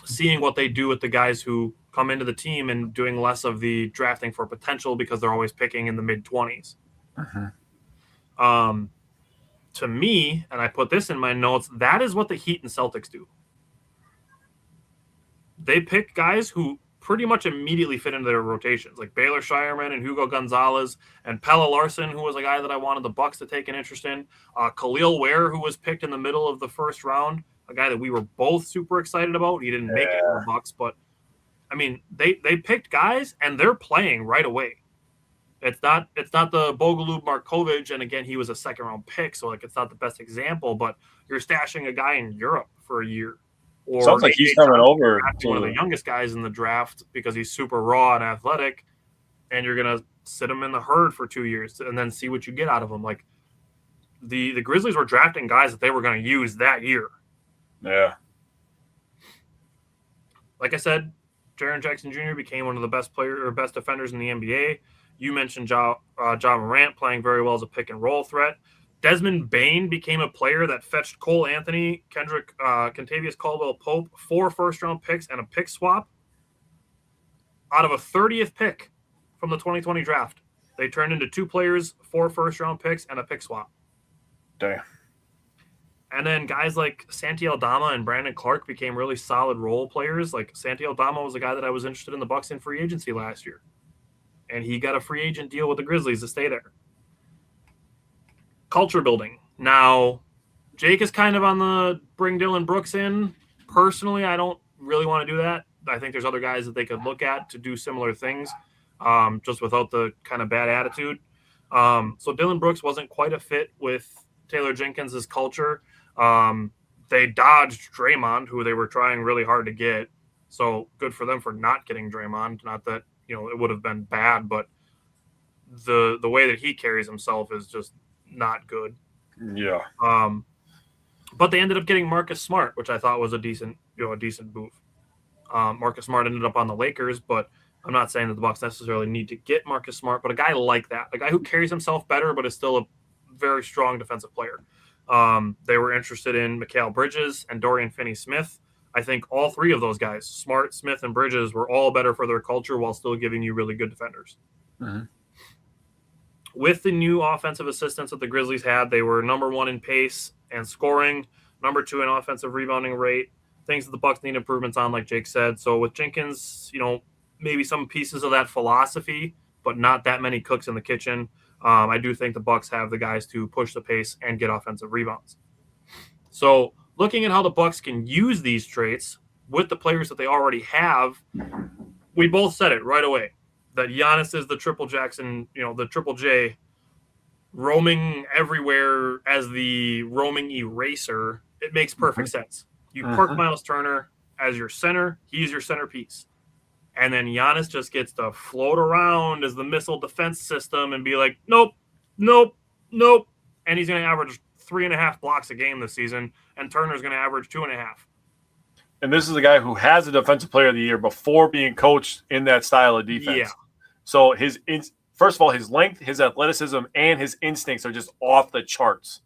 Seeing what they do with the guys who come into the team and doing less of the drafting for potential because they're always picking in the mid-20s. Mm-hmm. To me, and I put this in my notes, that is what the Heat and Celtics do. They pick guys who pretty much immediately fit into their rotations, like Baylor Shireman and Hugo Gonzalez and Pelle Larsson, who was a guy that I wanted the Bucks to take an interest in. Khalil Ware, who was picked in the middle of the first round, a guy that we were both super excited about. He didn't make it to the Bucks, but I mean, they picked guys and they're playing right away. It's not the Bogalub Markovic, and again, he was a second round pick, so like it's not the best example, but you're stashing a guy in Europe for a year. Or sounds like he's coming over to one of the youngest guys in the draft because he's super raw and athletic, and you're gonna sit him in the herd for 2 years and then see what you get out of him. Like the Grizzlies were drafting guys that they were going to use that year. Yeah. Like I said, Jaren Jackson Jr. became one of the best defenders in the NBA. You mentioned Ja Morant playing very well as a pick and roll threat. Desmond Bane became a player that fetched Cole Anthony, Kentavious Caldwell-Pope, 4 first-round picks and a pick swap out of a 30th pick from the 2020 draft. They turned into 2 players, 4 first-round picks, and a pick swap. Damn. And then guys like Santi Aldama and Brandon Clark became really solid role players. Like Santi Aldama was a guy that I was interested in the Bucks in free agency last year. And he got a free agent deal with the Grizzlies to stay there. Culture building. Now, Jake is kind of on the bring Dylan Brooks in. Personally, I don't really want to do that. I think there's other guys that they could look at to do similar things, just without the kind of bad attitude. So Dylan Brooks wasn't quite a fit with Taylor Jenkins' culture. They dodged Draymond, who they were trying really hard to get. So good for them for not getting Draymond. Not that, it would have been bad, but the way that he carries himself is just not good. Yeah. But they ended up getting Marcus Smart, which I thought was a decent move. Marcus Smart ended up on the Lakers, but I'm not saying that the Bucks necessarily need to get Marcus Smart, but a guy like that, a guy who carries himself better, but is still a very strong defensive player. They were interested in Mikal Bridges and Dorian Finney-Smith. I think all three of those guys, Smart, Smith, and Bridges, were all better for their culture while still giving you really good defenders. Mm-hmm. With the new offensive assistants that the Grizzlies had, they were number 1 in pace and scoring, number 2 in offensive rebounding rate, things that the Bucks need improvements on, like Jake said. So with Jenkins, maybe some pieces of that philosophy, but not that many cooks in the kitchen. I do think the Bucks have the guys to push the pace and get offensive rebounds. So looking at how the Bucks can use these traits with the players that they already have, we both said it right away, that Giannis is the triple Jackson, the triple J, roaming everywhere as the roaming eraser. It makes perfect sense. You park Miles Turner as your center. He's your centerpiece. And then Giannis just gets to float around as the missile defense system and be like, nope. And he's going to average 3.5 blocks a game this season, and Turner's going to average 2.5. And this is a guy who has a Defensive Player of the Year before being coached in that style of defense. Yeah. So first of all, his length, his athleticism, and his instincts are just off the charts.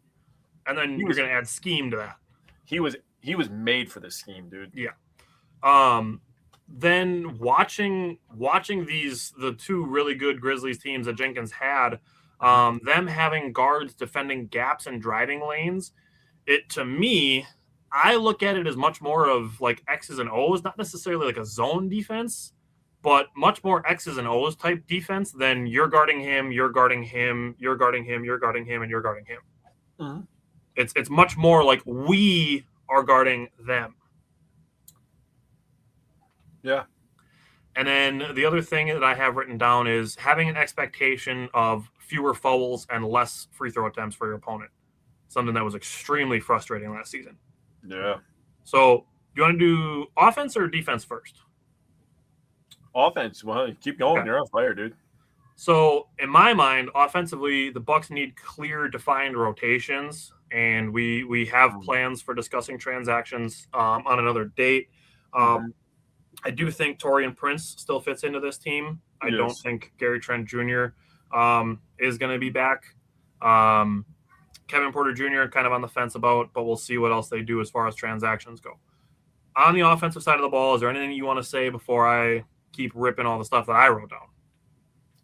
And then you're going to add scheme to that. He was made for this scheme, dude. Yeah. Then watching the two really good Grizzlies teams that Jenkins had, them having guards defending gaps and driving lanes, to me, I look at it as much more of like X's and O's, not necessarily like a zone defense, but much more X's and O's type defense than you're guarding him, you're guarding him, you're guarding him, you're guarding him, and you're guarding him. Mm-hmm. It's much more like we are guarding them. Yeah. And then the other thing that I have written down is having an expectation of fewer fouls and less free throw attempts for your opponent. Something that was extremely frustrating last season. Yeah. So, do you want to do offense or defense first? Offense. Well, keep going. Okay. You're on fire, dude. So, in my mind, offensively, the Bucks need clear, defined rotations, and we have plans for discussing transactions on another date. I do think Taurean Prince still fits into this team. I don't think Gary Trent Jr. Is going to be back. Kevin Porter Jr. kind of on the fence about, but we'll see what else they do as far as transactions go. On the offensive side of the ball, is there anything you want to say before I keep ripping all the stuff that I wrote down?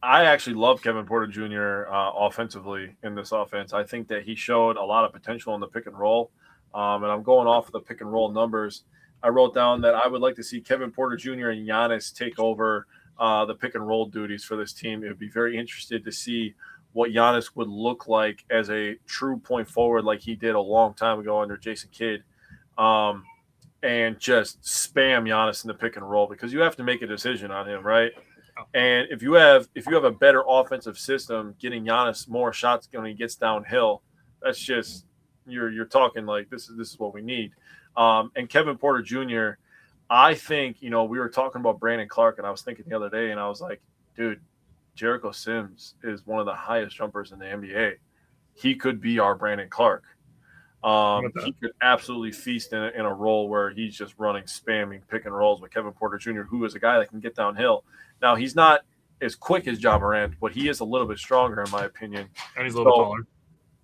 I actually love Kevin Porter Jr. Offensively in this offense. I think that he showed a lot of potential in the pick and roll. And I'm going off of the pick and roll numbers. I wrote down that I would like to see Kevin Porter Jr. and Giannis take over the pick and roll duties for this team. It would be very interested to see what Giannis would look like as a true point forward like he did a long time ago under Jason Kidd, and just spam Giannis in the pick and roll because you have to make a decision on him, right? And if you have a better offensive system, getting Giannis more shots when he gets downhill, that's just you're talking like this is what we need. And Kevin Porter Jr., I think, we were talking about Brandon Clark, and I was thinking the other day, and I was like, dude, Jericho Sims is one of the highest jumpers in the NBA. He could be our Brandon Clark. He could absolutely feast in a role where he's just running, spamming pick and rolls with Kevin Porter Jr., who is a guy that can get downhill. Now, he's not as quick as Ja Morant, but he is a little bit stronger, in my opinion. And he's a little taller.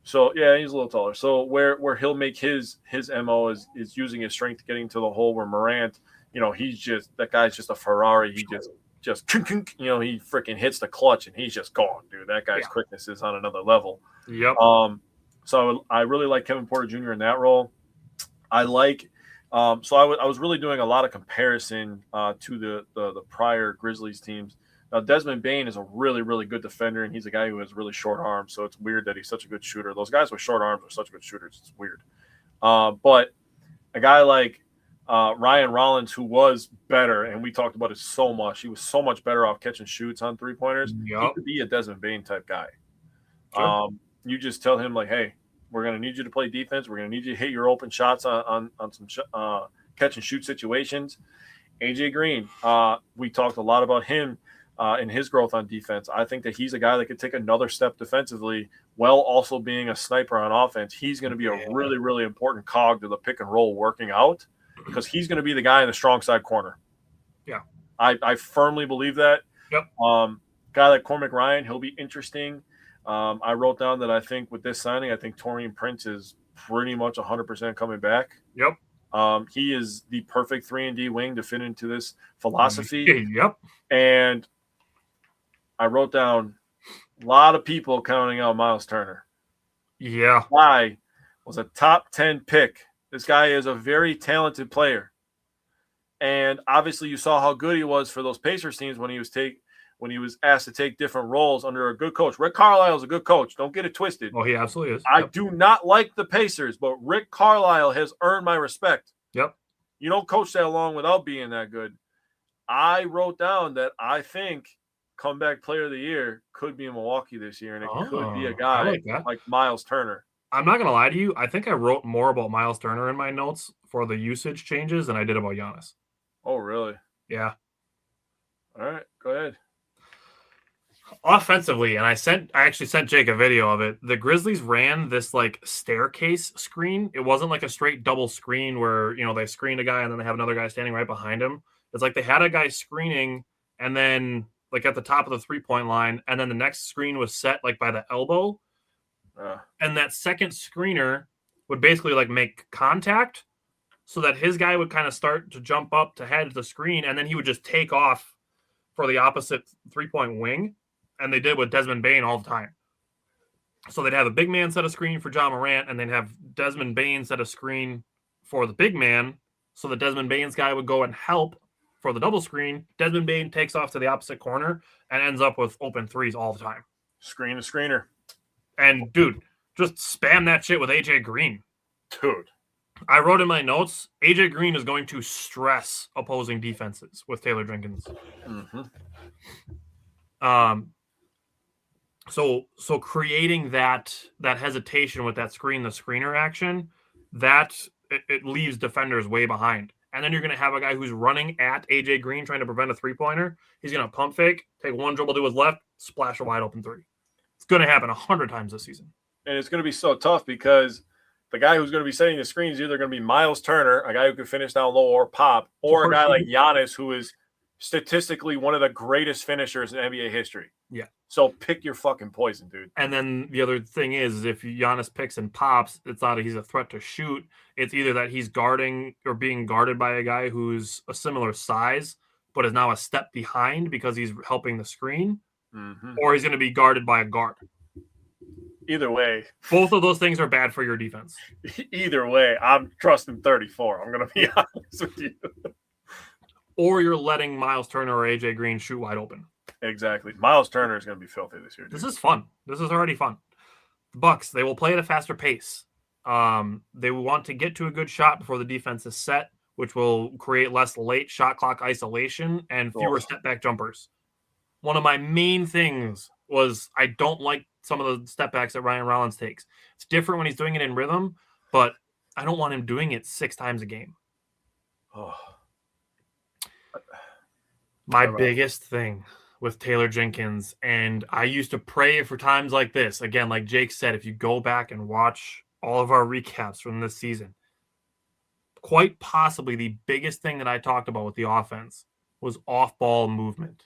So, yeah, he's a little taller. So where he'll make his MO is using his strength getting to the hole, where Morant, that guy's just a Ferrari. He just he freaking hits the clutch and he's just gone, dude. That guy's quickness is on another level. Yep. So I really like Kevin Porter Jr. in that role. I like so I was really doing a lot of comparison to the prior Grizzlies teams. Now, Desmond Bane is a really, really good defender, and he's a guy who has really short arms, so it's weird that he's such a good shooter. Those guys with short arms are such good shooters. It's weird. But a guy like Ryan Rollins, who was better, and we talked about it so much, he was so much better off catching shoots on three-pointers. Yep. He could be a Desmond Bane type guy. Sure. You just tell him, like, hey, we're going to need you to play defense. We're going to need you to hit your open shots on some catch and shoot situations. AJ Green, we talked a lot about him and his growth on defense. I think that he's a guy that could take another step defensively while also being a sniper on offense. He's going to be a really, really important cog to the pick and roll working out because he's going to be the guy in the strong side corner. Yeah. I firmly believe that. Yep. Guy like Cormac Ryan, he'll be interesting. I wrote down that I think with this signing, I think Taurean Prince is pretty much 100% coming back. Yep. He is the perfect 3-and-D wing to fit into this philosophy. Yep. And I wrote down a lot of people counting out Miles Turner. Yeah. Guy was a top 10 pick. This guy is a very talented player. And obviously you saw how good he was for those Pacers teams when he was asked to take different roles under a good coach. Rick Carlisle is a good coach. Don't get it twisted. Oh, he absolutely is. I do not like the Pacers, but Rick Carlisle has earned my respect. Yep. You don't coach that long without being that good. I wrote down that I think comeback player of the year could be in Milwaukee this year, and it could be a guy like Miles Turner. I'm not going to lie to you. I think I wrote more about Miles Turner in my notes for the usage changes than I did about Giannis. Oh, really? Yeah. All right, go ahead. Offensively, and I actually sent Jake a video of it. The Grizzlies ran this like staircase screen. It wasn't like a straight double screen where, they screen a guy and then they have another guy standing right behind him. It's like they had a guy screening and then like at the top of the 3-point line, and then the next screen was set like by the elbow. And that second screener would basically like make contact so that his guy would kind of start to jump up to head the screen, and then he would just take off for the opposite 3-point wing. And they did with Desmond Bane all the time. So they'd have a big man set a screen for John Morant, and they'd have Desmond Bane set a screen for the big man, so that Desmond Bane's guy would go and help for the double screen. Desmond Bane takes off to the opposite corner and ends up with open threes all the time. Screen to screener. And, dude, just spam that shit with AJ Green. Dude. I wrote in my notes, AJ Green is going to stress opposing defenses with Taylor Jenkins. Mm-hmm. So creating that hesitation with that screen, the screener action, that it leaves defenders way behind. And then you're going to have a guy who's running at AJ Green trying to prevent a 3-pointer. He's going to pump fake, take one dribble to his left, splash a wide open 3. It's going to happen 100 times this season. And it's going to be so tough because the guy who's going to be setting the screen is either going to be Miles Turner, a guy who can finish down low or pop, or a guy like Giannis, who is statistically one of the greatest finishers in NBA history. Yeah. So pick your fucking poison, dude. And then the other thing is if Giannis picks and pops, it's not that he's a threat to shoot. It's either that he's guarding or being guarded by a guy who's a similar size, but is now a step behind because he's helping the screen, or he's going to be guarded by a guard. Either way. Both of those things are bad for your defense. Either way, I'm trusting 34. I'm going to be honest with you. Or you're letting Miles Turner or AJ Green shoot wide open. Exactly. Miles Turner is going to be filthy this year. Dude. This is fun. This is already fun. The Bucks, they will play at a faster pace. They want to get to a good shot before the defense is set, which will create less late shot clock isolation and fewer step back jumpers. One of my main things was I don't like some of the step backs that Ryan Rollins takes. It's different when he's doing it in rhythm, but I don't want him doing it 6 times a game. My biggest thing with Taylor Jenkins, and I used to pray for times like this. Again, like Jake said, if you go back and watch all of our recaps from this season, quite possibly the biggest thing that I talked about with the offense was off-ball movement.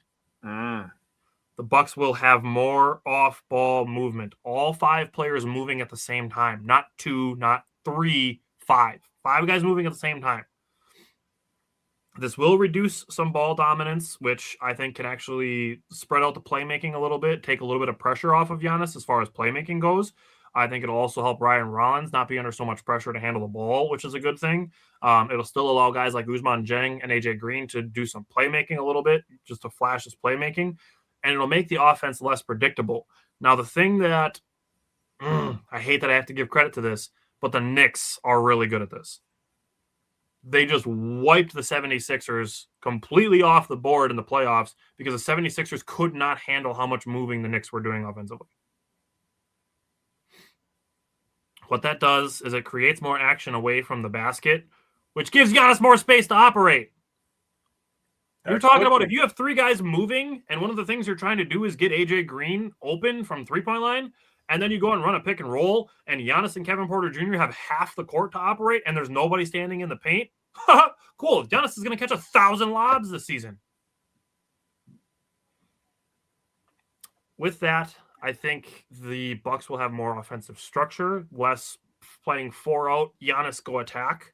The Bucks will have more off-ball movement. All 5 players moving at the same time. Not 2, not 3, 5. 5 guys moving at the same time. This will reduce some ball dominance, which I think can actually spread out the playmaking a little bit, take a little bit of pressure off of Giannis as far as playmaking goes. I think it'll also help Ryan Rollins not be under so much pressure to handle the ball, which is a good thing. It'll still allow guys like Usman Jeng and AJ Green to do some playmaking a little bit, just to flash his playmaking, and it'll make the offense less predictable. Now, the thing that I hate that I have to give credit to this, but the Knicks are really good at this. They just wiped the 76ers completely off the board in the playoffs because the 76ers could not handle how much moving the Knicks were doing offensively. What that does is it creates more action away from the basket, which gives Giannis more space to operate. You're talking about if you have three guys moving, and one of the things you're trying to do is get AJ Green open from three-point line, and then you go and run a pick and roll, and Giannis and Kevin Porter Jr. have half the court to operate, and there's nobody standing in the paint. Cool. Giannis is going to catch 1,000 lobs this season. With that, I think the Bucks will have more offensive structure, less playing 4-out, Giannis go attack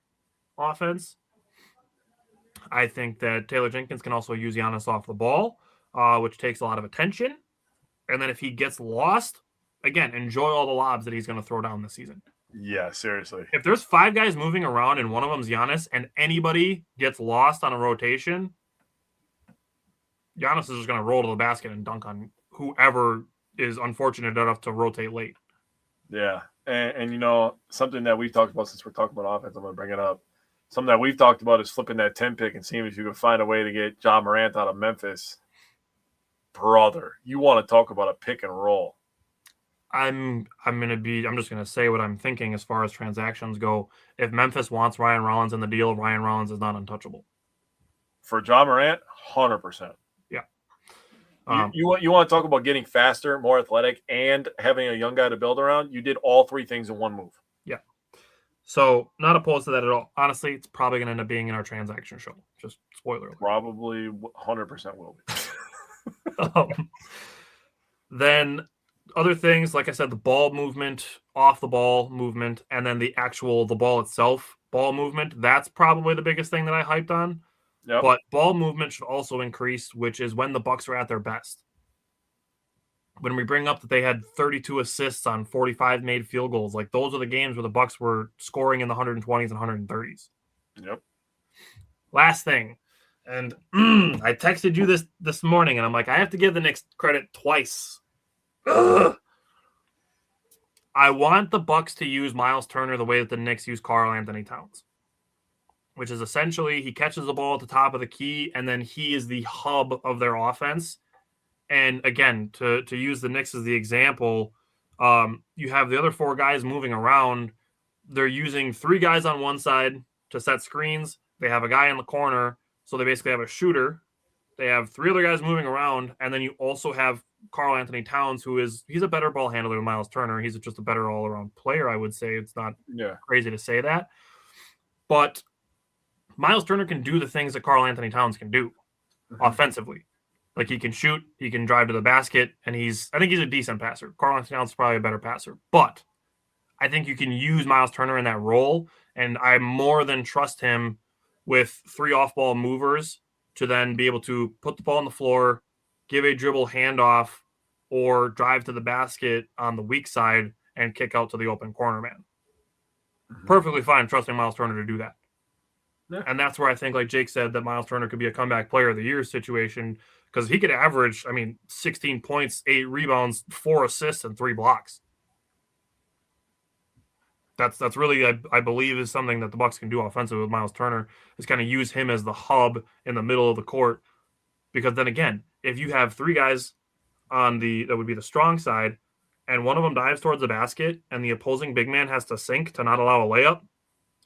offense. I think that Taylor Jenkins can also use Giannis off the ball, which takes a lot of attention. And then if he gets lost, again, enjoy all the lobs that he's going to throw down this season. Yeah, seriously. If there's 5 guys moving around and one of them's Giannis and anybody gets lost on a rotation, Giannis is just going to roll to the basket and dunk on whoever is unfortunate enough to rotate late. Yeah. And something that we've talked about since we're talking about offense, I'm going to bring it up. Something that we've talked about is flipping that 10 pick and seeing if you can find a way to get Ja Morant out of Memphis. Brother, you want to talk about a pick and roll. I'm just gonna say what I'm thinking as far as transactions go. If Memphis wants Ryan Rollins in the deal, Ryan Rollins is not untouchable. For Ja Morant, 100%. Yeah. You want to talk about getting faster, more athletic, and having a young guy to build around? You did all 3 things in one move. Yeah. So not opposed to that at all. Honestly, it's probably gonna end up being in our transaction show. Just spoiler alert. Probably 100% will be. Then other things, like I said, the ball movement, off the ball movement, and then the ball itself, ball movement, that's probably the biggest thing that I hyped on. Yep. But ball movement should also increase, which is when the Bucks are at their best. When we bring up that they had 32 assists on 45 made field goals, like those are the games where the Bucks were scoring in the 120s and 130s. Yep. Last thing, and I texted you this morning, and I'm like, I have to give the Knicks credit twice. Ugh. I want the Bucks to use Miles Turner the way that the Knicks use Karl Anthony Towns, which is essentially he catches the ball at the top of the key, and then he is the hub of their offense. And again, to use the Knicks as the example, you have the other 4 guys moving around. They're using 3 guys on one side to set screens. They have a guy in the corner, so they basically have a shooter. They have 3 other guys moving around, and then you also have Karl Anthony Towns, he's a better ball handler than Miles Turner. He's just a better all-around player, I would say. It's not crazy to say that. But Miles Turner can do the things that Karl Anthony Towns can do offensively. Like he can shoot, he can drive to the basket, and I think he's a decent passer. Karl Anthony Towns is probably a better passer. But I think you can use Miles Turner in that role, and I more than trust him with 3 off-ball movers to then be able to put the ball on the floor, give a dribble handoff, or drive to the basket on the weak side and kick out to the open corner man. Perfectly fine trusting Miles Turner to do that. Yeah. And that's where I think, like Jake said, that Miles Turner could be a comeback player of the year situation because he could average, 16 points, 8 rebounds, 4 assists, and 3 blocks. That's really, I believe, is something that the Bucks can do offensively with Miles Turner, is kind of use him as the hub in the middle of the court. Because then again, if you have 3 guys that would be the strong side, and one of them dives towards the basket, and the opposing big man has to sink to not allow a layup,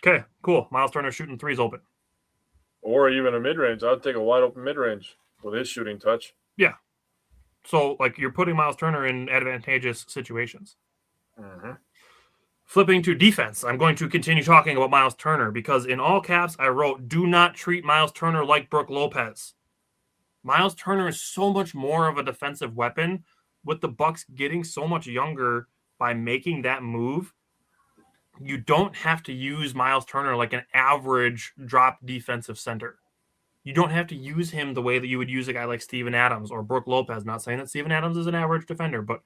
okay, cool. Miles Turner shooting 3s open. Or even a mid-range. I'd take a wide-open mid-range with his shooting touch. Yeah. So, you're putting Miles Turner in advantageous situations. Mm-hmm. Flipping to defense, I'm going to continue talking about Miles Turner because in all caps, I wrote, do not treat Miles Turner like Brook Lopez. Miles Turner is so much more of a defensive weapon with the Bucks getting so much younger by making that move. You don't have to use Miles Turner like an average drop defensive center. You don't have to use him the way that you would use a guy like Steven Adams or Brook Lopez. Not saying that Steven Adams is an average defender, but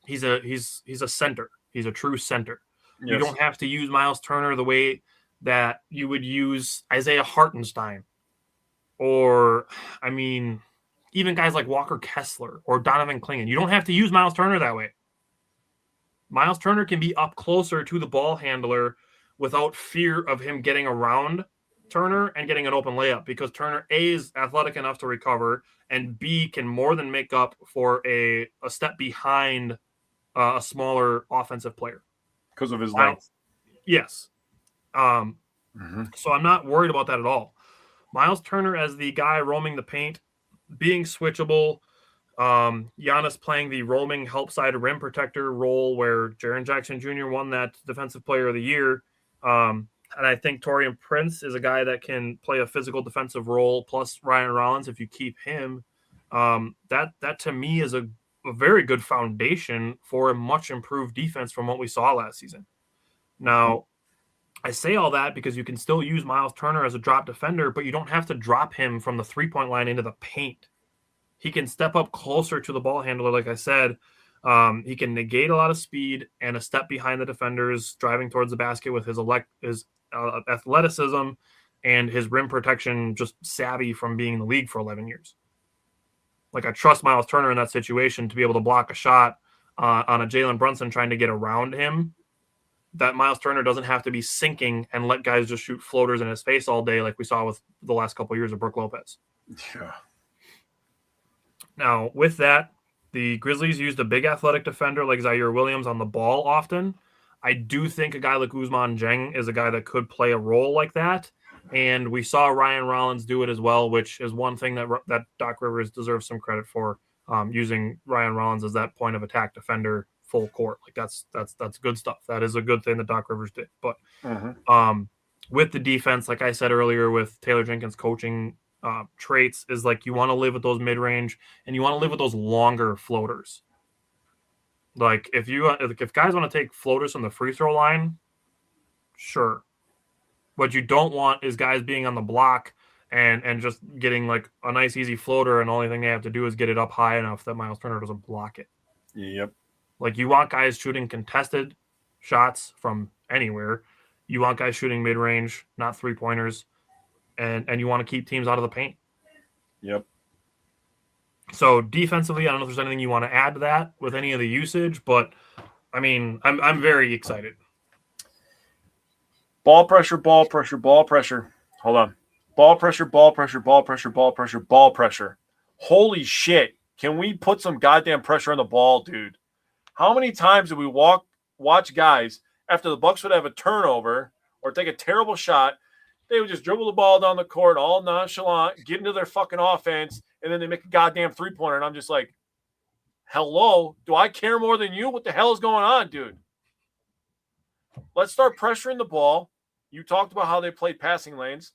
he's a center. He's a true center. Yes. You don't have to use Miles Turner the way that you would use Isaiah Hartenstein, or, I mean, even guys like Walker Kessler or Donovan Clingan. You don't have to use Miles Turner that way. Miles Turner can be up closer to the ball handler without fear of him getting around Turner and getting an open layup, because Turner, A, is athletic enough to recover, and B, can more than make up for a step behind a smaller offensive player. Because of his length. Yes. So I'm not worried about that at all. Miles Turner as the guy roaming the paint, being switchable, Giannis playing the roaming help side rim protector role where Jaren Jackson Jr. won that Defensive Player of the Year. And I think Taurean Prince is a guy that can play a physical defensive role, plus Ryan Rollins if you keep him. That to me is a very good foundation for a much improved defense from what we saw last season. Now, I say all that because you can still use Miles Turner as a drop defender, but you don't have to drop him from the three-point line into the paint. He can step up closer to the ball handler, like I said. He can negate a lot of speed and a step behind the defenders, driving towards the basket with his athleticism and his rim protection, just savvy from being in the league for 11 years. Like, I trust Miles Turner in that situation to be able to block a shot on a Jalen Brunson trying to get around him. That Miles Turner doesn't have to be sinking and let guys just shoot floaters in his face all day like we saw with the last couple of years of Brook Lopez. Yeah. Now, with that, the Grizzlies used a big athletic defender like Zaire Williams on the ball often. I do think a guy like Ousmane Dieng is a guy that could play a role like that. And we saw Ryan Rollins do it as well, which is one thing that Doc Rivers deserves some credit for, using Ryan Rollins as that point of attack defender full court. Like that's good stuff. That is a good thing that Doc Rivers did. But with the defense, like I said earlier, with Taylor Jenkins coaching traits, is like you want to live with those mid-range and you want to live with those longer floaters. Like if guys want to take floaters from the free throw line, sure. What you don't want is guys being on the block and just getting like a nice easy floater, and the only thing they have to do is get it up high enough that Miles Turner doesn't block it. Yep. Like, you want guys shooting contested shots from anywhere. You want guys shooting mid-range, not three-pointers. And you want to keep teams out of the paint. Yep. So, defensively, I don't know if there's anything you want to add to that with any of the usage, but, I mean, I'm very excited. Ball pressure, ball pressure, ball pressure. Hold on. Ball pressure, ball pressure, ball pressure, ball pressure, ball pressure. Holy shit. Can we put some goddamn pressure on the ball, dude? How many times did we watch guys after the Bucks would have a turnover or take a terrible shot, they would just dribble the ball down the court all nonchalant, get into their fucking offense, and then they make a goddamn three-pointer, and I'm just like, hello? Do I care more than you? What the hell is going on, dude? Let's start pressuring the ball. You talked about how they played passing lanes,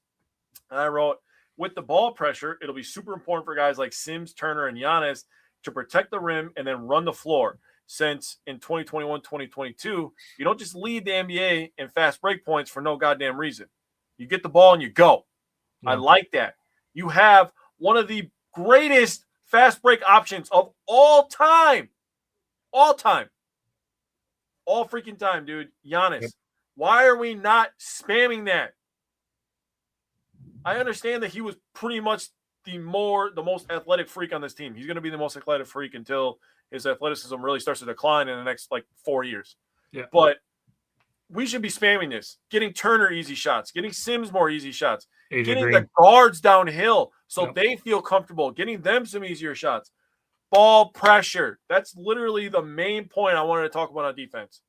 and I wrote, with the ball pressure, it'll be super important for guys like Sims, Turner, and Giannis to protect the rim and then run the floor. Since in 2021, 2022, you don't just lead the NBA in fast break points for no goddamn reason. You get the ball and you go. Yeah. I like that. You have one of the greatest fast break options of all time. All time. All freaking time, dude. Giannis. Yep. Why are we not spamming that? I understand that he was pretty much the most athletic freak on this team. He's going to be the most athletic freak until his athleticism really starts to decline in the next 4 years. Yeah. But we should be spamming this, getting Turner easy shots, getting Sims more easy shots, getting the guards downhill so they feel comfortable, getting them some easier shots. Ball pressure. That's literally the main point I wanted to talk about on defense.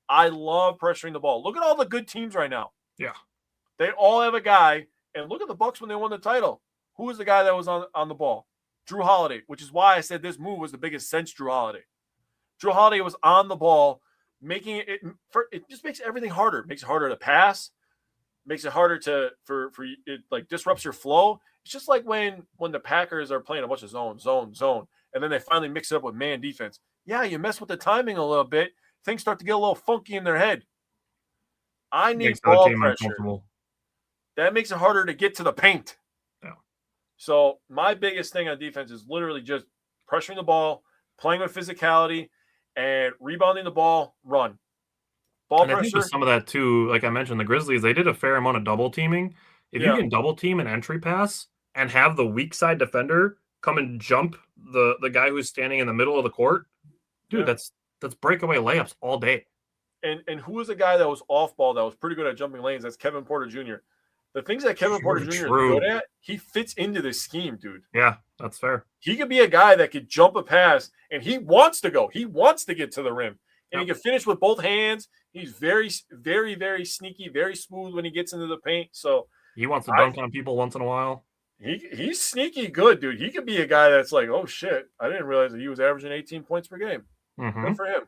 I love pressuring the ball. Look at all the good teams right now. Yeah. They all have a guy, and look at the Bucks when they won the title. Who was the guy that was on the ball? Drew Holiday, which is why I said this move was the biggest since Drew Holiday. Drew Holiday was on the ball, making it just makes everything harder. It makes it harder to pass, makes it harder for it, like, disrupts your flow. It's just like when the Packers are playing a bunch of zone, and then they finally mix it up with man defense. Yeah, you mess with the timing a little bit, things start to get a little funky in their head. I need ball pressure. That makes it harder to get to the paint. So my biggest thing on defense is literally just pressuring the ball, playing with physicality, and rebounding the ball, run. Ball And I think with pressure. some of that too, like I mentioned, the Grizzlies, they did a fair amount of double teaming. If you Yeah. can double team an entry pass and have the weak side defender come and jump the guy who's standing in the middle of the court, dude, Yeah. that's breakaway layups all day. And who was a guy that was off ball that was pretty good at jumping lanes? That's Kevin Porter Jr. The things that Kevin Porter Jr. is good at, he fits into this scheme, dude. Yeah, that's fair. He could be a guy that could jump a pass, and he wants to go. He wants to get to the rim, and he can finish with both hands. He's very, very, very sneaky, very smooth when he gets into the paint. So he wants to dunk on people once in a while. He's sneaky good, dude. He could be a guy that's like, oh shit, I didn't realize that he was averaging 18 points per game. Mm-hmm. Good for him.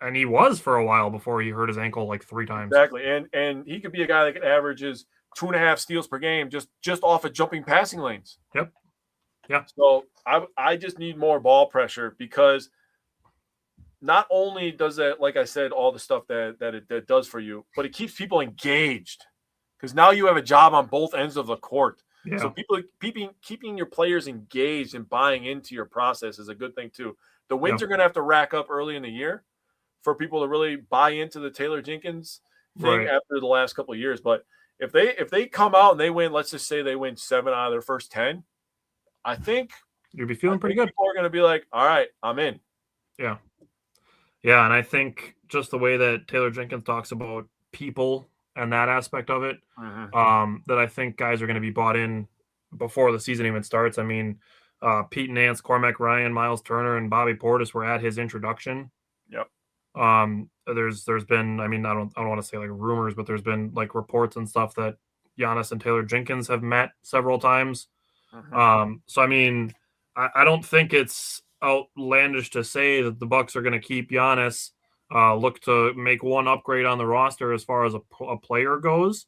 And he was for a while before he hurt his ankle like 3 times. Exactly, and he could be a guy that averages 2.5 steals per game just off of jumping passing lanes. Yep. Yeah. So I just need more ball pressure, because not only does that, like I said, all the stuff that it does for you, but it keeps people engaged, because now you have a job on both ends of the court. Yeah. So keeping your players engaged and buying into your process is a good thing too. The wins are going to have to rack up early in the year for people to really buy into the Taylor Jenkins thing after the last couple of years. But if they come out and they win, let's just say they win 7 out of their first 10, I think you'll be feeling pretty good. People are going to be like, all right, I'm in. Yeah. Yeah, and I think just the way that Taylor Jenkins talks about people and that aspect of it, that I think guys are going to be bought in before the season even starts. I mean, Pete Nance, Cormac Ryan, Miles Turner, and Bobby Portis were at his introduction. Yep. There's been, I mean, I don't want to say like rumors, but there's been like reports and stuff that Giannis and Taylor Jenkins have met several times. So I mean, I don't think it's outlandish to say that the Bucks are going to keep Giannis, look to make one upgrade on the roster as far as a player goes,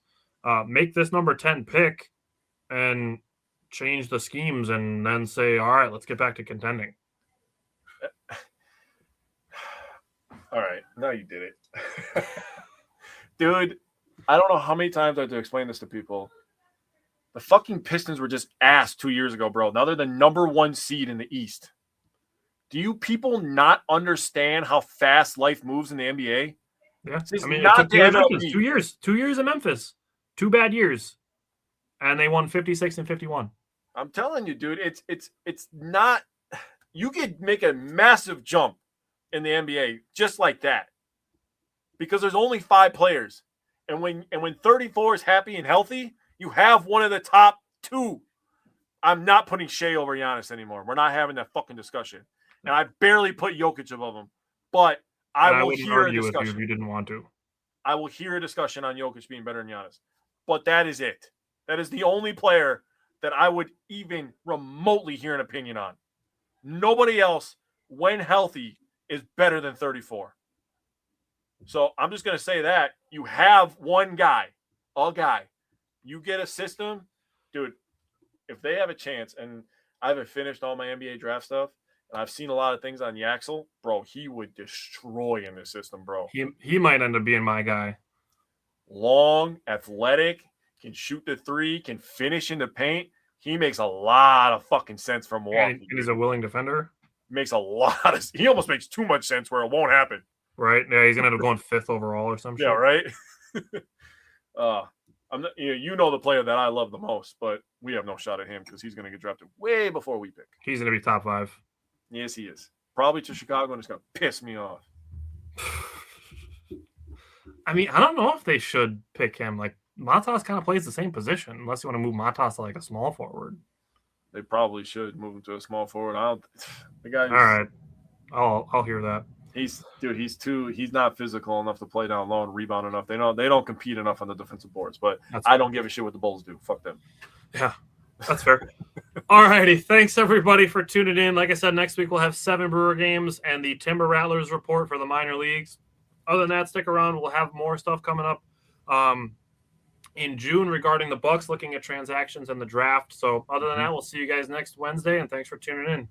make this number 10 pick and change the schemes, and then say, all right, let's get back to contending. All right, now you did it. Dude, I don't know how many times I have to explain this to people. The fucking Pistons were just ass 2 years ago, bro. Now they're the number 1 seed in the East. Do you people not understand how fast life moves in the NBA? Yeah, I mean, it took 2 years. 2 years in Memphis. 2 bad years. And they won 56 and 51. I'm telling you, dude, it's not – you could make a massive jump in the NBA just like that, because there's only 5 players. And when 34 is happy and healthy, you have one of the top 2. I'm not putting Shea over Giannis anymore. We're not having that fucking discussion. And I barely put Jokic above him. But I will hear a discussion. If you didn't want to. I will hear a discussion on Jokic being better than Giannis. But that is it. That is the only player that I would even remotely hear an opinion on. Nobody else, when healthy, is better than 34. So I'm just going to say that. You have one guy, a guy. You get a system. Dude, if they have a chance, and I haven't finished all my NBA draft stuff, and I've seen a lot of things on Yaxel, bro, he would destroy in this system, bro. He might end up being my guy. Long, athletic, can shoot the 3, can finish in the paint. He makes a lot of fucking sense from Milwaukee. And he's a willing defender. Makes a lot of – he almost makes too much sense where it won't happen. Right? Yeah, he's going to end up going 5th overall or some shit. Yeah, right? I'm not, you know the player that I love the most, but we have no shot at him because he's going to get drafted way before we pick. He's going to be top 5. Yes, he is. Probably to Chicago, and it's going to piss me off. I mean, I don't know if they should pick him. Like, Matas kind of plays the same position, unless you want to move Matas to like a small forward. They probably should move him to a small forward. The guy. All right, I'll hear that. He's not physical enough to play down low and rebound enough. They don't compete enough on the defensive boards. But I don't give a shit what the Bulls do. Fuck them. Yeah, that's fair. All righty, thanks everybody for tuning in. Like I said, next week we'll have 7 Brewer games and the Timber Rattlers report for the minor leagues. Other than that, stick around. We'll have more stuff coming up in June regarding the Bucks, looking at transactions and the draft. So other than that, we'll see you guys next Wednesday, and thanks for tuning in.